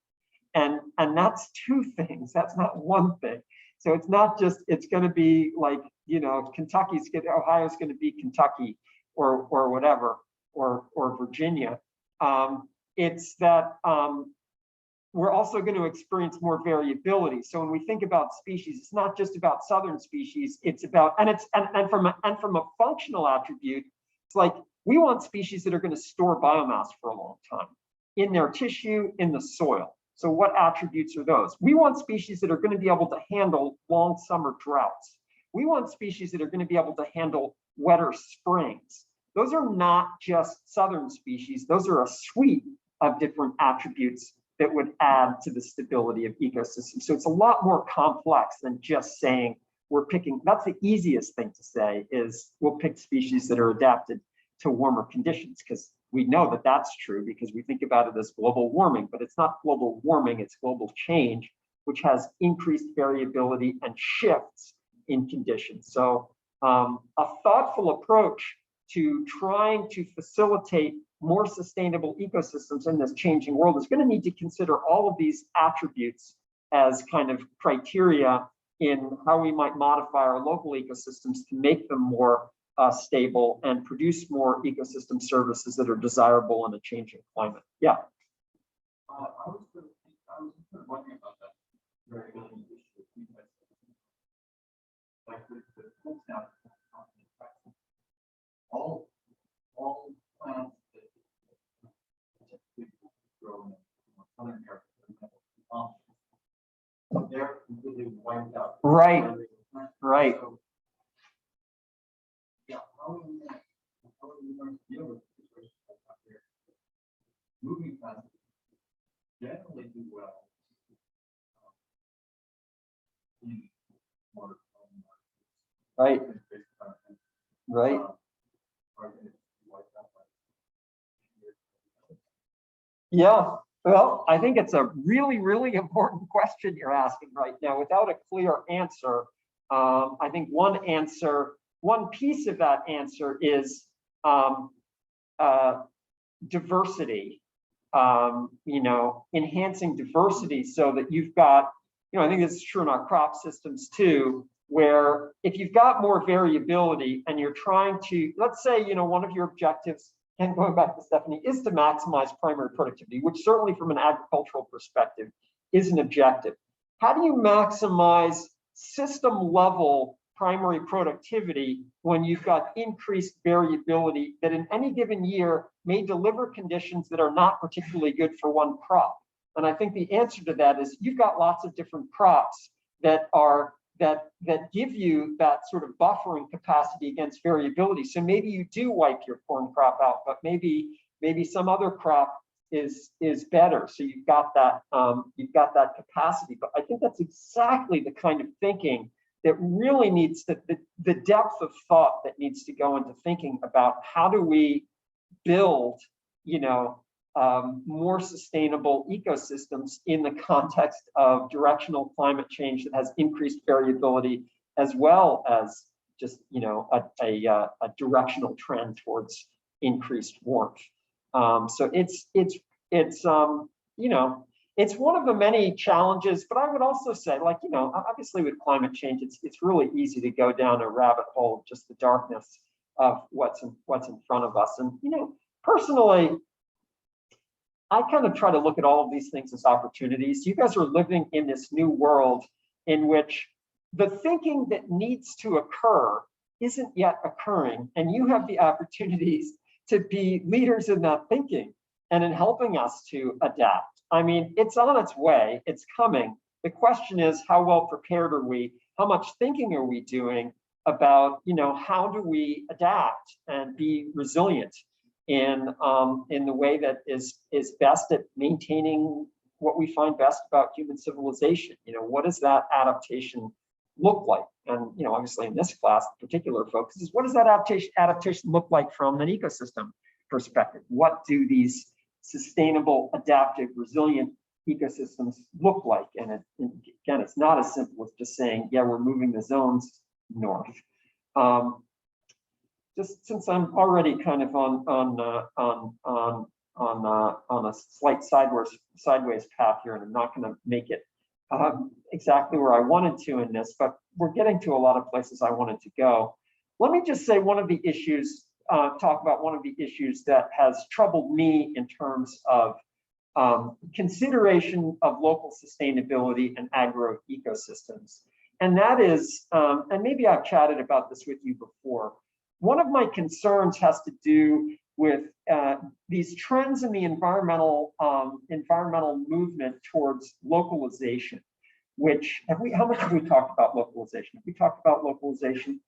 And that's two things. That's not one thing. So it's not just, it's going to be like, Ohio's going to be Kentucky or whatever, or Virginia. It's that we're also going to experience more variability. So when we think about species, it's not just about southern species. It's about, and from a functional attribute, it's like we want species that are going to store biomass for a long time in their tissue, in the soil. So what attributes are those? We want species that are going to be able to handle long summer droughts. We want species that are going to be able to handle wetter springs. Those are not just southern species. Those are a suite of different attributes that would add to the stability of ecosystems. So it's a lot more complex than just saying we're picking. That's the easiest thing to say, is we'll pick species that are adapted to warmer conditions, because we know that that's true because we think about it as global warming, but it's not global warming, it's global change, which has increased variability and shifts in conditions. So a thoughtful approach to trying to facilitate more sustainable ecosystems in this changing world is going to need to consider all of these attributes as kind of criteria in how we might modify our local ecosystems to make them more stable and produce more ecosystem services that are desirable in a changing climate. Yeah. I was wondering about that variability issue. Like with the plants now, all plants that typically grow in southern Europe, they're completely wiped out. Right. Right. So, yeah, how are we going to deal with situations like that here? Moving fast generally do well in more Right. Right. Yeah. Well, I think it's a really, really important question you're asking right now without a clear answer. I think one piece of that answer is diversity, enhancing diversity so that you've got, I think this is true in our crop systems too, where if you've got more variability and you're trying to, let's say, one of your objectives, and going back to Stephanie, is to maximize primary productivity, which certainly from an agricultural perspective is an objective. How do you maximize system level primary productivity when you've got increased variability that in any given year may deliver conditions that are not particularly good for one crop? And I think the answer to that is you've got lots of different crops that give you that sort of buffering capacity against variability. So maybe you do wipe your corn crop out, but maybe some other crop is better. So you've got that capacity. But I think that's exactly the kind of thinking that really needs the depth of thought that needs to go into thinking about how do we build, more sustainable ecosystems in the context of directional climate change that has increased variability, as well as just a directional trend towards increased warmth. So it's one of the many challenges, but I would also say, obviously with climate change, it's really easy to go down a rabbit hole of just the darkness of what's in front of us. And personally, I kind of try to look at all of these things as opportunities. You guys are living in this new world in which the thinking that needs to occur isn't yet occurring, and you have the opportunities to be leaders in that thinking and in helping us to adapt. I mean, it's on its way, it's coming. The question is, how well prepared are we? How much thinking are we doing about, how do we adapt and be resilient in the way that is best at maintaining what we find best about human civilization? What does that adaptation look like? And obviously in this class, the particular focus is, what does that adaptation look like from an ecosystem perspective? What do these sustainable, adaptive, resilient ecosystems look like? And again, it's not as simple as just saying, yeah, we're moving the zones north. Just since I'm already kind of on a slight sideways path here, and I'm not going to make it exactly where I wanted to in this, but we're getting to a lot of places I wanted to go. Let me just say talk about one of the issues that has troubled me in terms of consideration of local sustainability and agro ecosystems. And that is, and maybe I've chatted about this with you before, one of my concerns has to do with these trends in the environmental movement towards localization. How much have we talked about localization? Have we talked about localization?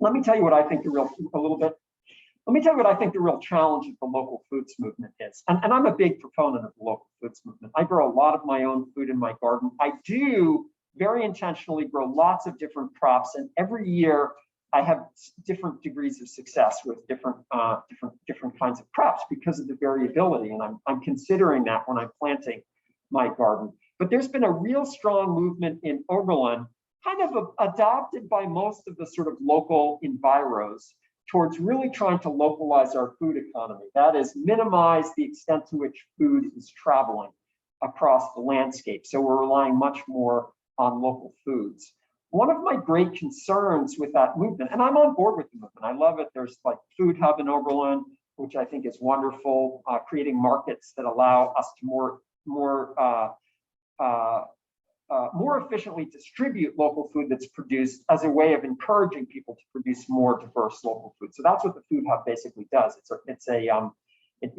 Let me tell you what I think Let me tell you what I think the real challenge of the local foods movement is. And I'm a big proponent of the local foods movement. I grow a lot of my own food in my garden. I do very intentionally grow lots of different crops, and every year I have different degrees of success with different kinds of crops because of the variability, and I'm considering that when I'm planting my garden. But there's been a real strong movement in Oberlin, kind of adopted by most of the sort of local enviros, towards really trying to localize our food economy. That is, minimize the extent to which food is traveling across the landscape. So we're relying much more on local foods. One of my great concerns with that movement, and I'm on board with the movement, I love it. There's like Food Hub in Oberlin, which I think is wonderful, creating markets that allow us to more efficiently distribute local food that's produced as a way of encouraging people to produce more diverse local food. So that's what the Food Hub basically does.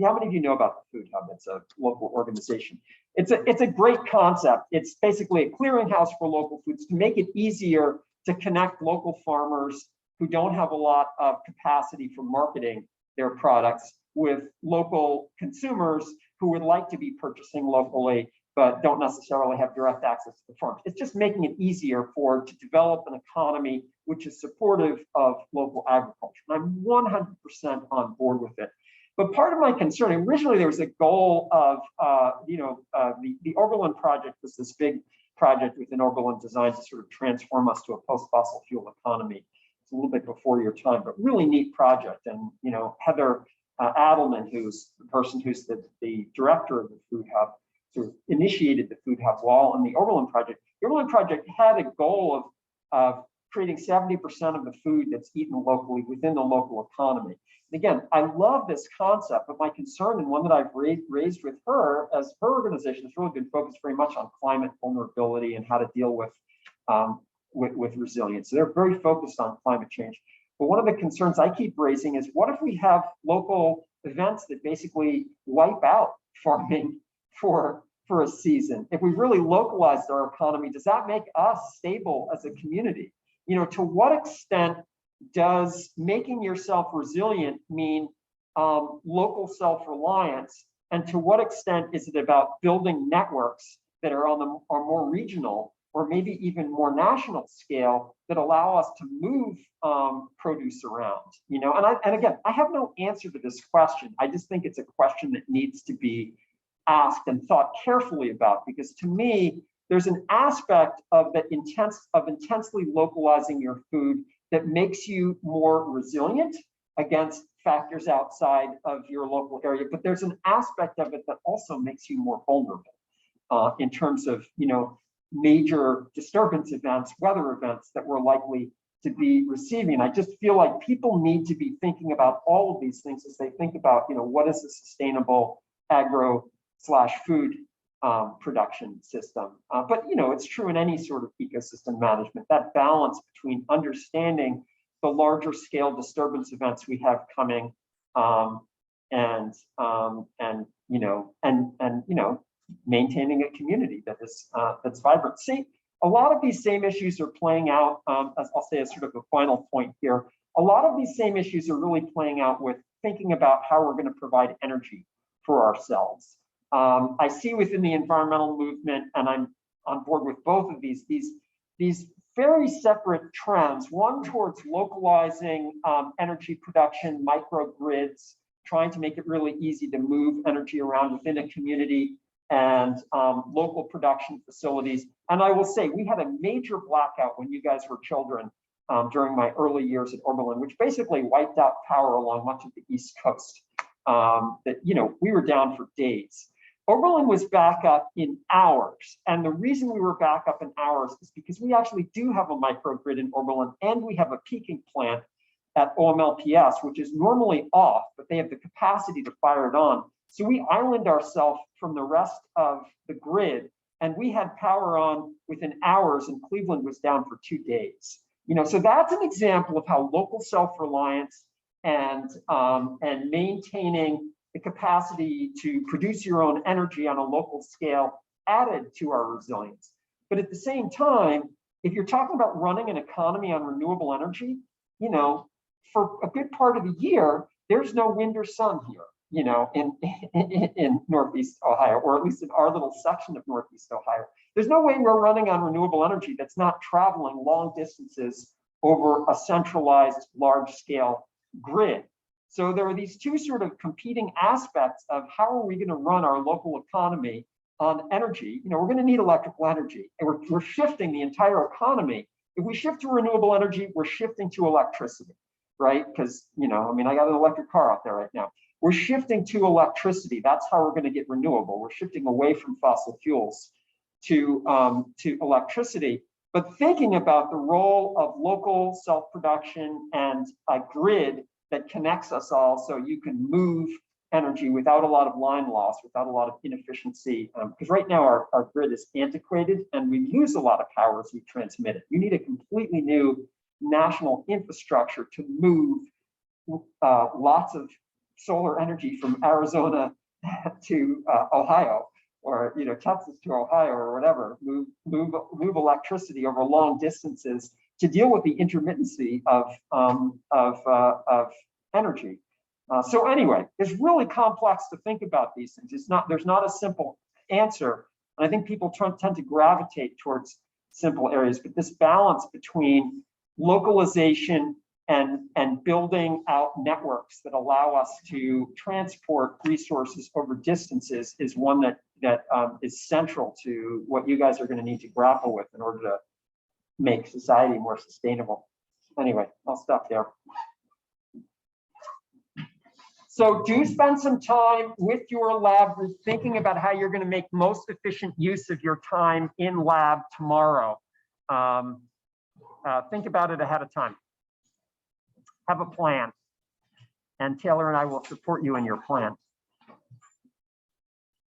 How many of you know about the Food Hub? It's a local organization. It's a great concept. It's basically a clearinghouse for local foods to make it easier to connect local farmers who don't have a lot of capacity for marketing their products with local consumers who would like to be purchasing locally, but don't necessarily have direct access to the farms. It's just making it easier to develop an economy which is supportive of local agriculture. And I'm 100% on board with it. But part of my concern, originally there was a goal of, the Oberlin project was this big project within Oberlin designed to sort of transform us to a post-fossil fuel economy. It's a little bit before your time, but really neat project. And, Heather Adelman, who's the person who's the director of the Food Hub, sort of initiated the Food Hub while in the Oberlin project. The Oberlin project had a goal of creating 70% of the food that's eaten locally within the local economy. And again, I love this concept, but my concern, and one that I've raised with her, as her organization has really been focused very much on climate vulnerability and how to deal with resilience. So they're very focused on climate change. But one of the concerns I keep raising is, what if we have local events that basically wipe out farming for a season? If we really localized our economy, does that make us stable as a community? To what extent does making yourself resilient mean local self-reliance? And to what extent is it about building networks that are are more regional or maybe even more national scale that allow us to move produce around? And again, I have no answer to this question. I just think it's a question that needs to be asked and thought carefully about, because to me, there's an aspect of intensely localizing your food that makes you more resilient against factors outside of your local area. But there's an aspect of it that also makes you more vulnerable in terms of, major disturbance events, weather events that we're likely to be receiving. I just feel like people need to be thinking about all of these things as they think about, what is a sustainable agro/food production system. But it's true in any sort of ecosystem management, that balance between understanding the larger scale disturbance events we have coming and maintaining a community that is that's vibrant. See, a lot of these same issues are playing out, as I'll say as sort of a final point here, a lot of these same issues are really playing out with thinking about how we're going to provide energy for ourselves. I see within the environmental movement, and I'm on board with both of these very separate trends, one towards localizing energy production, microgrids, trying to make it really easy to move energy around within a community, and local production facilities. And I will say, we had a major blackout when you guys were children during my early years at Oberlin, which basically wiped out power along much of the East Coast. We were down for days. Oberlin was back up in hours. And the reason we were back up in hours is because we actually do have a microgrid in Oberlin, and we have a peaking plant at OMLPS, which is normally off, but they have the capacity to fire it on. So we island ourselves from the rest of the grid, and we had power on within hours, and Cleveland was down for 2 days. So that's an example of how local self-reliance and maintaining the capacity to produce your own energy on a local scale added to our resilience. But at the same time, if you're talking about running an economy on renewable energy, for a good part of the year, there's no wind or sun here, in Northeast Ohio, or at least in our little section of Northeast Ohio. There's no way we're running on renewable energy that's not traveling long distances over a centralized large-scale grid. So there are these two sort of competing aspects of how are we going to run our local economy on energy. We're going to need electrical energy, and we're shifting the entire economy. If we shift to renewable energy, we're shifting to electricity, right? Because, I got an electric car out there right now. We're shifting to electricity. That's how we're going to get renewable. We're shifting away from fossil fuels to electricity. But thinking about the role of local self-production and a grid that connects us all, so you can move energy without a lot of line loss, without a lot of inefficiency. Because right now our grid is antiquated, and we use a lot of power as we transmit it. You need a completely new national infrastructure to move lots of solar energy from Arizona to Ohio, or Texas to Ohio, or whatever. Move electricity over long distances to deal with the intermittency of energy. So anyway, it's really complex to think about these things. There's not a simple answer. And I think people tend to gravitate towards simple areas, but this balance between localization and building out networks that allow us to transport resources over distances is one that is central to what you guys are going to need to grapple with in order to make society more sustainable. Anyway, I'll stop there. So do spend some time with your lab group thinking about how you're going to make most efficient use of your time in lab tomorrow. Think about it ahead of time. Have a plan. And Taylor and I will support you in your plan.